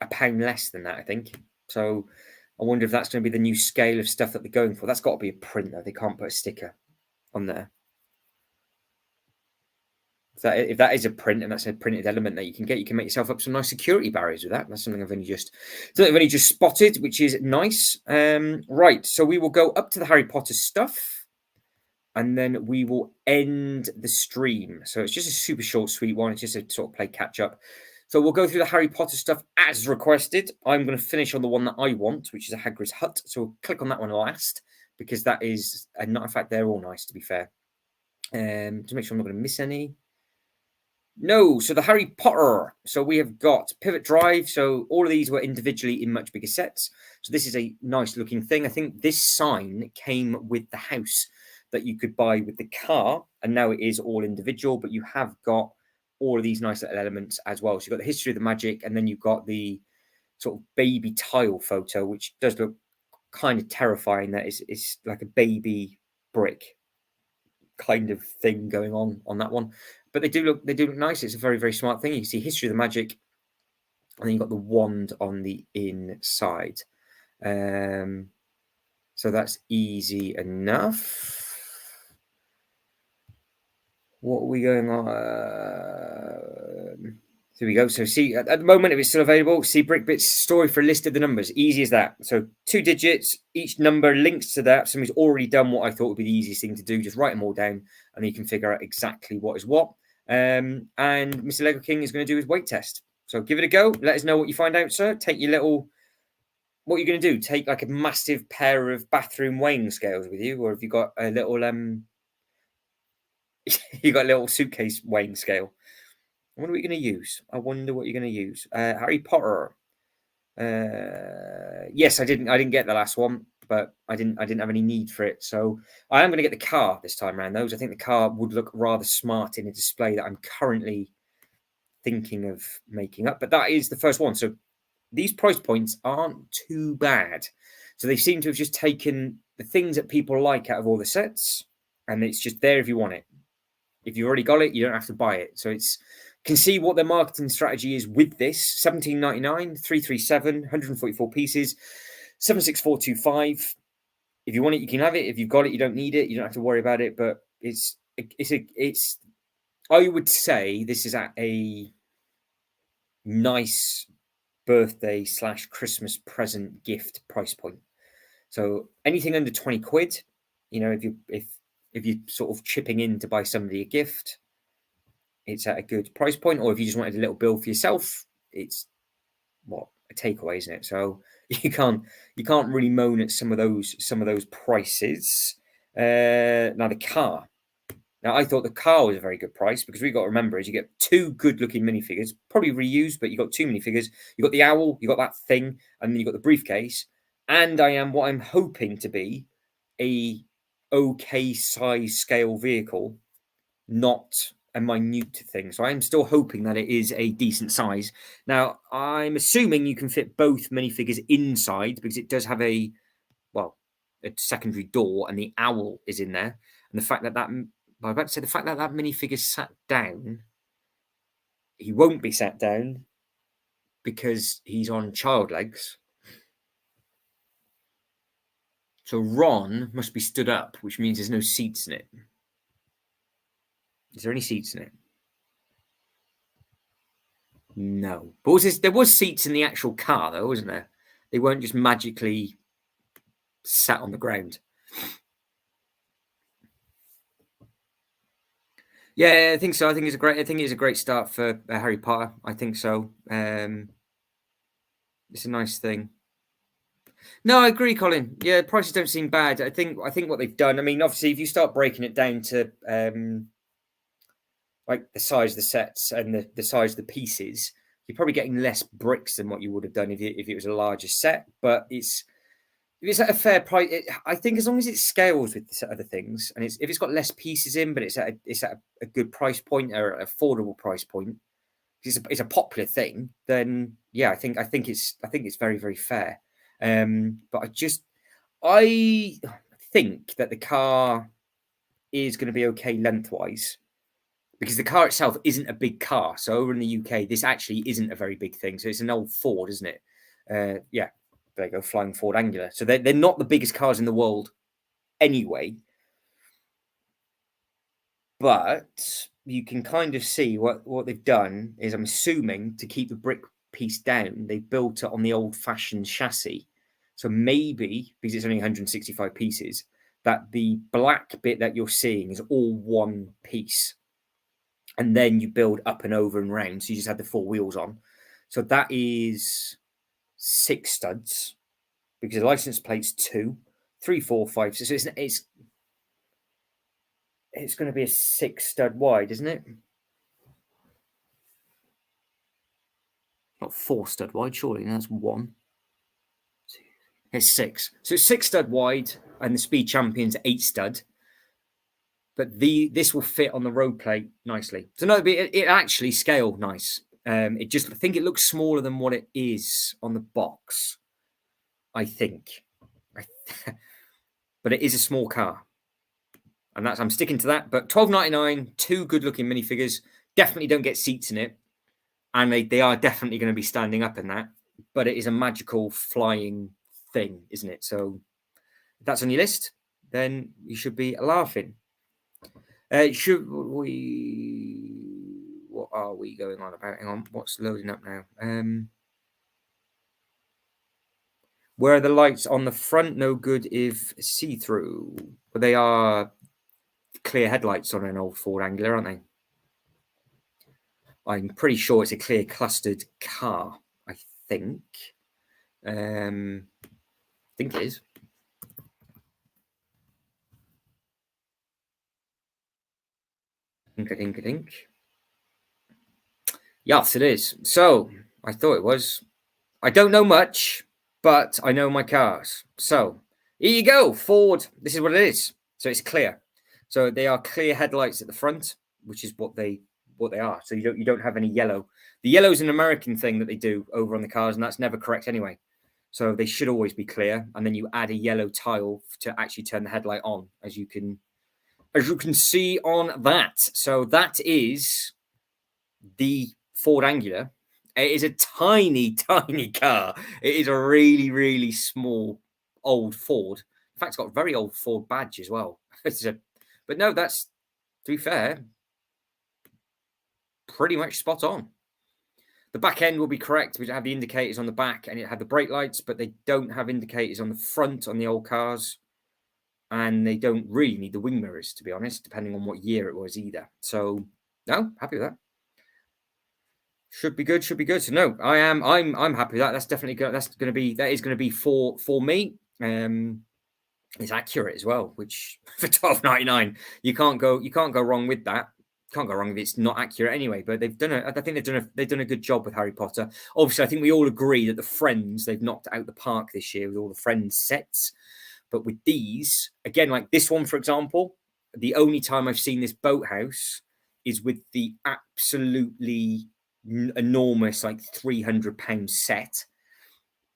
£1 less than that, I think. So I wonder if that's going to be the new scale of stuff that they're going for. That's got to be a print, though. They can't put a sticker on there. If that is a print, and that's a printed element that you can get, you can make yourself up some nice security barriers with that. That's something I've only just spotted, which is nice. Right, so we will go up to the Harry Potter stuff, and then we will end the stream. So it's just a super short, sweet one. It's just a sort of play catch up. So we'll go through the Harry Potter stuff as requested. I'm going to finish on the one that I want, which is a Hagrid's Hut. So we'll click on that one last, because that is, in fact, they're all nice, to be fair. To make sure I'm not going to miss any. No, so the Harry Potter. So we have got Pivot Drive. So all of these were individually in much bigger sets. So this is a nice looking thing. I think this sign came with the house that you could buy with the car, and now it is all individual, but you have got all of these nice little elements as well. So you've got the history of the magic, and then you've got the sort of baby tile photo, which does look kind of terrifying. That it's like a baby brick kind of thing going on that one. But they do look nice. It's a very, very smart thing. You can see history of the magic, and then you've got the wand on the inside. So that's easy enough. What are we going on? Here we go. So see, at the moment, if it's still available, see Brickbit's story for a list of the numbers. Easy as that. So 2 digits, each number links to that. Somebody's already done what I thought would be the easiest thing to do. Just write them all down, and then you can figure out exactly what is what. And Mr. Lego King is going to do his weight test. So give it a go. Let us know what you find out, sir. Take your little... What are you going to do? Take like a massive pair of bathroom weighing scales with you? Or have you got a little... you got a little suitcase weighing scale? I wonder what you're going to use. Harry Potter. Yes, I didn't get the last one, but I didn't have any need for it. So I am going to get the car this time around. Those, I think the car would look rather smart in a display that I'm currently thinking of making up. But that is the first one. So these price points aren't too bad. So they seem to have just taken the things that people like out of all the sets, and it's just there if you want it. If you've already got it, you don't have to buy it. So it's... Can see what their marketing strategy is with this. $17.99, 337, 144 pieces, 76425. If you want it, you can have it. If you've got it, you don't need it. You don't have to worry about it. But it's. I would say this is at a nice birthday / Christmas present gift price point. So anything under 20 quid, if you're sort of chipping in to buy somebody a gift, it's at a good price point. Or if you just wanted a little bill for yourself, it's a takeaway, isn't it? So you can't really moan at some of those prices. Now the car. Now I thought the car was a very good price because we've got to remember is you get two good looking minifigures, probably reused, but you got two minifigures. You got the owl, you got that thing, and then you got the briefcase. And I am what I'm hoping to be a okay size scale vehicle, not a minute thing. So I'm still hoping that it is a decent size. Now, I'm assuming you can fit both minifigures inside because it does have a secondary door and the owl is in there. And the fact that I'm about to say the fact that minifigure sat down, he won't be sat down because he's on child legs. So Ron must be stood up, which means there's no seats in it. Is there any seats in it? No. But there was seats in the actual car, though, wasn't there? They weren't just magically sat on the ground. Yeah, I think so. I think it's a great start for Harry Potter. I think so. It's a nice thing. No, I agree, Colin. Yeah, prices don't seem bad. I think what they've done. I mean, obviously, if you start breaking it down to like the size of the sets and the size of the pieces, you're probably getting less bricks than what you would have done if it was a larger set. But it's at a fair price. I think as long as it scales with the other things, and if it's got less pieces in, but it's at a good price point or an affordable price point, it's a popular thing. Then yeah, I think it's very, very fair. But I think that the car is going to be okay lengthwise because the car itself isn't a big car. So over in the UK, this actually isn't a very big thing. So it's an old Ford, isn't it? Yeah, there you go, flying Ford Angular. So they're not the biggest cars in the world anyway. But you can kind of see what they've done is, I'm assuming, to keep the brick piece down, they built it on the old-fashioned chassis. So maybe, because it's only 165 pieces, that the black bit that you're seeing is all one piece. And then you build up and over and round. So you just had the four wheels on. So that is 6 studs, because the license plate's 2, 3, 4, 5, 6. So it's going to be a 6 stud wide, isn't it? Not 4 stud wide, surely. That's 1. It's 6. So it's 6 stud wide, and the Speed Champion's 8 stud. But this will fit on the road plate nicely. So no, it actually scaled nice. I think it looks smaller than what it is on the box. I think, but it is a small car, and I'm sticking to that. But $12.99, 2 good-looking minifigures. Definitely don't get seats in it, and they are definitely going to be standing up in that. But it is a magical flying thing, isn't it? So if that's on your list, then you should be laughing. Should we? What are we going on about? Hang on, what's loading up now? Where are the lights on the front? No good if see-through. But they are clear headlights on an old Ford Angular, aren't they? I'm pretty sure it's a clear clustered car. I think. I think it is. I think. Yes, it is. So I thought it was. I don't know much, but I know my cars. So here you go, Ford. This is what it is. So it's clear. So they are clear headlights at the front, which is what they are. So you don't have any yellow. The yellow is an American thing that they do over on the cars, and that's never correct anyway. So they should always be clear, and then you add a yellow tile to actually turn the headlight on, as you can see on that. So that is the Ford Angular. It is a tiny, tiny car. It is a really, really small old Ford. fact, it's got a very old Ford badge as well. But no, that's, to be fair, pretty much spot on. The back end will be correct. We have the indicators on the back and it had the brake lights, but they don't have indicators on the front on the old cars. And they don't really need the wing mirrors, to be honest, depending on what year it was either. So, no, happy with that. Should be good. So no, I'm happy with that. That's definitely good. That is going to be for me. It's accurate as well, which for $12.99 you can't go wrong with that. Can't go wrong if it's not accurate anyway. But they've done a good job with Harry Potter. Obviously, I think we all agree that the Friends, they've knocked out the park this year with all the Friends sets. But with these, again, like this one, for example, the only time I've seen this boathouse is with the absolutely enormous, like £300 set.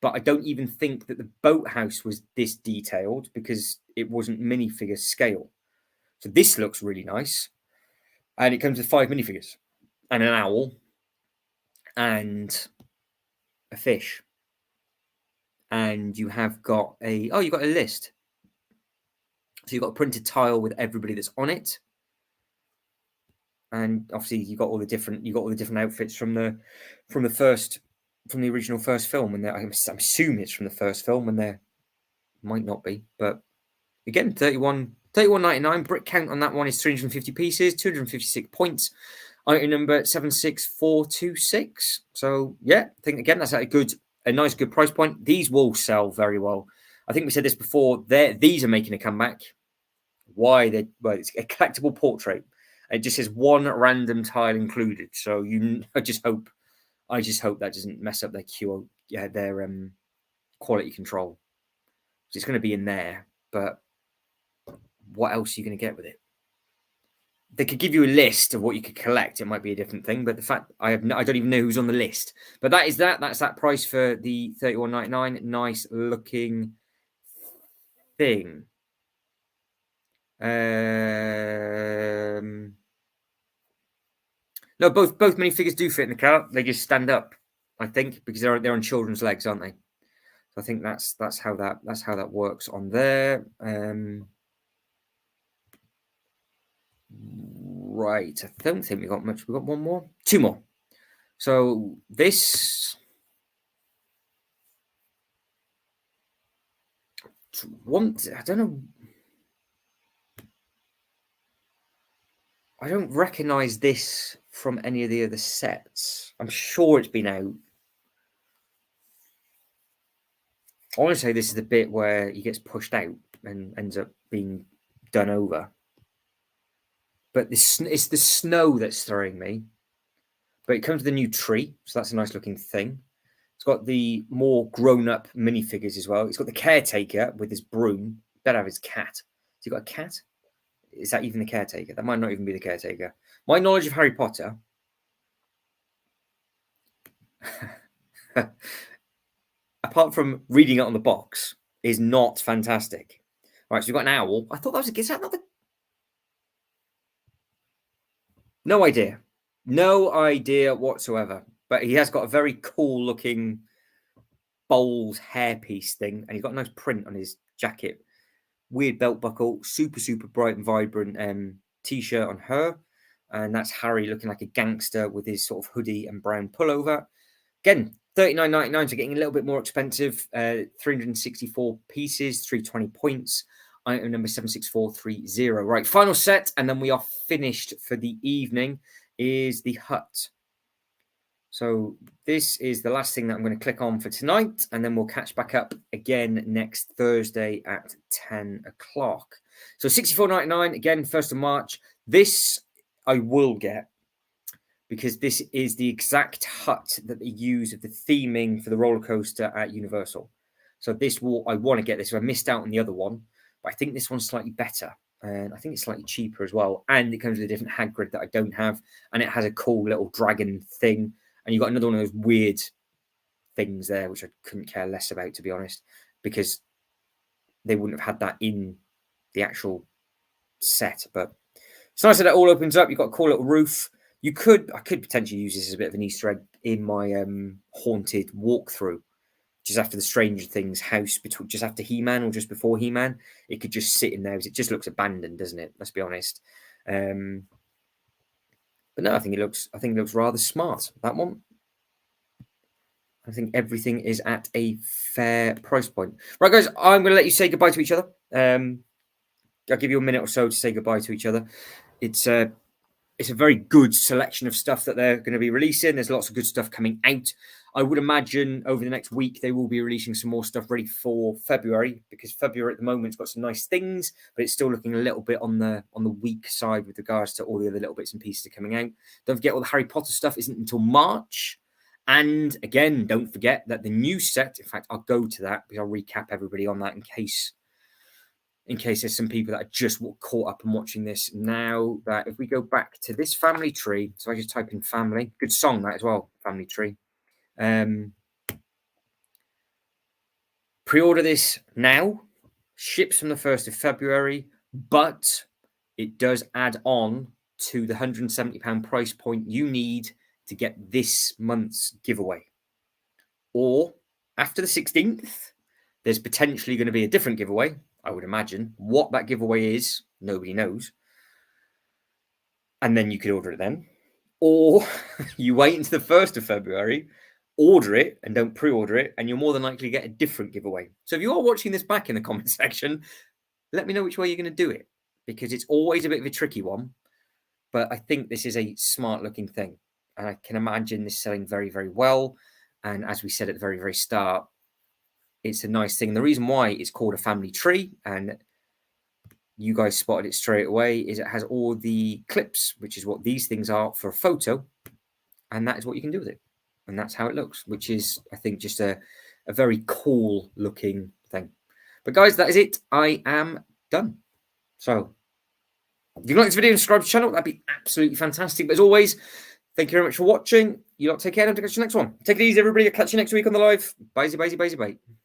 But I don't even think that the boathouse was this detailed because it wasn't minifigure scale. So this looks really nice. And it comes with 5 minifigures and an owl and a fish. And you have got you've got a list. So you've got a printed tile with everybody that's on it. And obviously you've got all the different outfits from the original first film. And I'm assuming it's from the first film, and there might not be. But again, $31.99. Brick count on that one is 350 pieces, 256 points. Item number 76426. So yeah, I think again that's a nice good price point. These will sell very well. I think we said this before. These are making a comeback. Why? It's a collectible portrait. It just says one random tile included. So I just hope that doesn't mess up their quality control. So it's going to be in there, but what else are you going to get with it? They could give you a list of what you could collect. It might be a different thing, but the fact I don't even know who's on the list. But that's that price for the $31.99. Nice looking thing. No, both minifigures do fit in the car. They just stand up, I think, because they're on children's legs, aren't they? So I think that's how that works on there. Right, I don't think we got much. We got one more, 2 more. So this one, I don't know. I don't recognize this from any of the other sets. I'm sure it's been out. I want to say this is the bit where he gets pushed out and ends up being done over. But it's the snow that's throwing me. But it comes with a new tree, so that's a nice looking thing. It's got the more grown-up minifigures as well. It's got the caretaker with his broom. Better have his cat. Has he got a cat? Is that even the caretaker? That might not even be the caretaker. My knowledge of Harry Potter, apart from reading it on the box, is not fantastic. All right, so we've got an owl. I thought that was is that not the... No idea. No idea whatsoever. But he has got a very cool looking bowls hairpiece thing, and he's got a nice print on his jacket. Weird belt buckle, super bright and vibrant t-shirt on her. And that's Harry looking like a gangster with his sort of hoodie and brown pullover. Again, $39.99, so getting a little bit more expensive. 364 pieces, 320 points. Item number 76430. Right, final set, and then we are finished for the evening, is the hut. So this is the last thing that I'm going to click on for tonight, and then we'll catch back up again next Thursday at 10 o'clock. So $64.99, again, 1st of March. This I will get because this is the exact hut that they use of the theming for the roller coaster at Universal. So I want to get this. So I missed out on the other one, but I think this one's slightly better. And I think it's slightly cheaper as well. And it comes with a different Hagrid that I don't have. And it has a cool little dragon thing. And you've got another one of those weird things there, which I couldn't care less about, to be honest, because they wouldn't have had that in the actual set. But it's nice that it all opens up. You've got a cool little roof. I could potentially use this as a bit of an Easter egg in my haunted walkthrough. just after the Stranger Things house, just after He-Man or just before He-Man. It could just sit in there. It just looks abandoned, doesn't it? Let's be honest. But no, I think it looks rather smart, that one. I think everything is at a fair price point. Right, guys, I'm going to let you say goodbye to each other. I'll give you a minute or so to say goodbye to each other. It's a very good selection of stuff that they're going to be releasing. There's lots of good stuff coming out. I would imagine over the next week they will be releasing some more stuff ready for February, because February at the moment's got some nice things, but it's still looking a little bit on the weak side with regards to all the other little bits and pieces coming out. Don't forget, all the Harry Potter stuff isn't until March. And again, don't forget that the new set, in fact, I'll go to that because I'll recap everybody on that in case there's some people that are just caught up and watching this now. That if we go back to this family tree, so I just type in family, good song that as well, family tree. Pre-order this now, ships from the 1st of February, but it does add on to the £170 price point you need to get this month's giveaway. Or after the 16th, there's potentially going to be a different giveaway, I would imagine. What that giveaway is, nobody knows. And then you could order it then. Or you wait until the 1st of February, order it and don't pre-order it, and you're more than likely to get a different giveaway. So if you are watching this back in the comment section, let me know which way you're going to do it, because it's always a bit of a tricky one. But I think this is a smart looking thing. And I can imagine this selling very, very well. And as we said at the very, very start, it's a nice thing. The reason why it's called a family tree, and you guys spotted it straight away, is it has all the clips, which is what these things are for a photo. And that is what you can do with it. And that's how it looks, which is, I think, just a very cool looking thing. But guys, that is it. I am done. So if you like this video and subscribe to the channel, that'd be absolutely fantastic. But as always, thank you very much for watching. You lot take care, and I'll catch you next one. Take it easy, everybody. I'll catch you next week on the live. Bye, bye, bye, bye.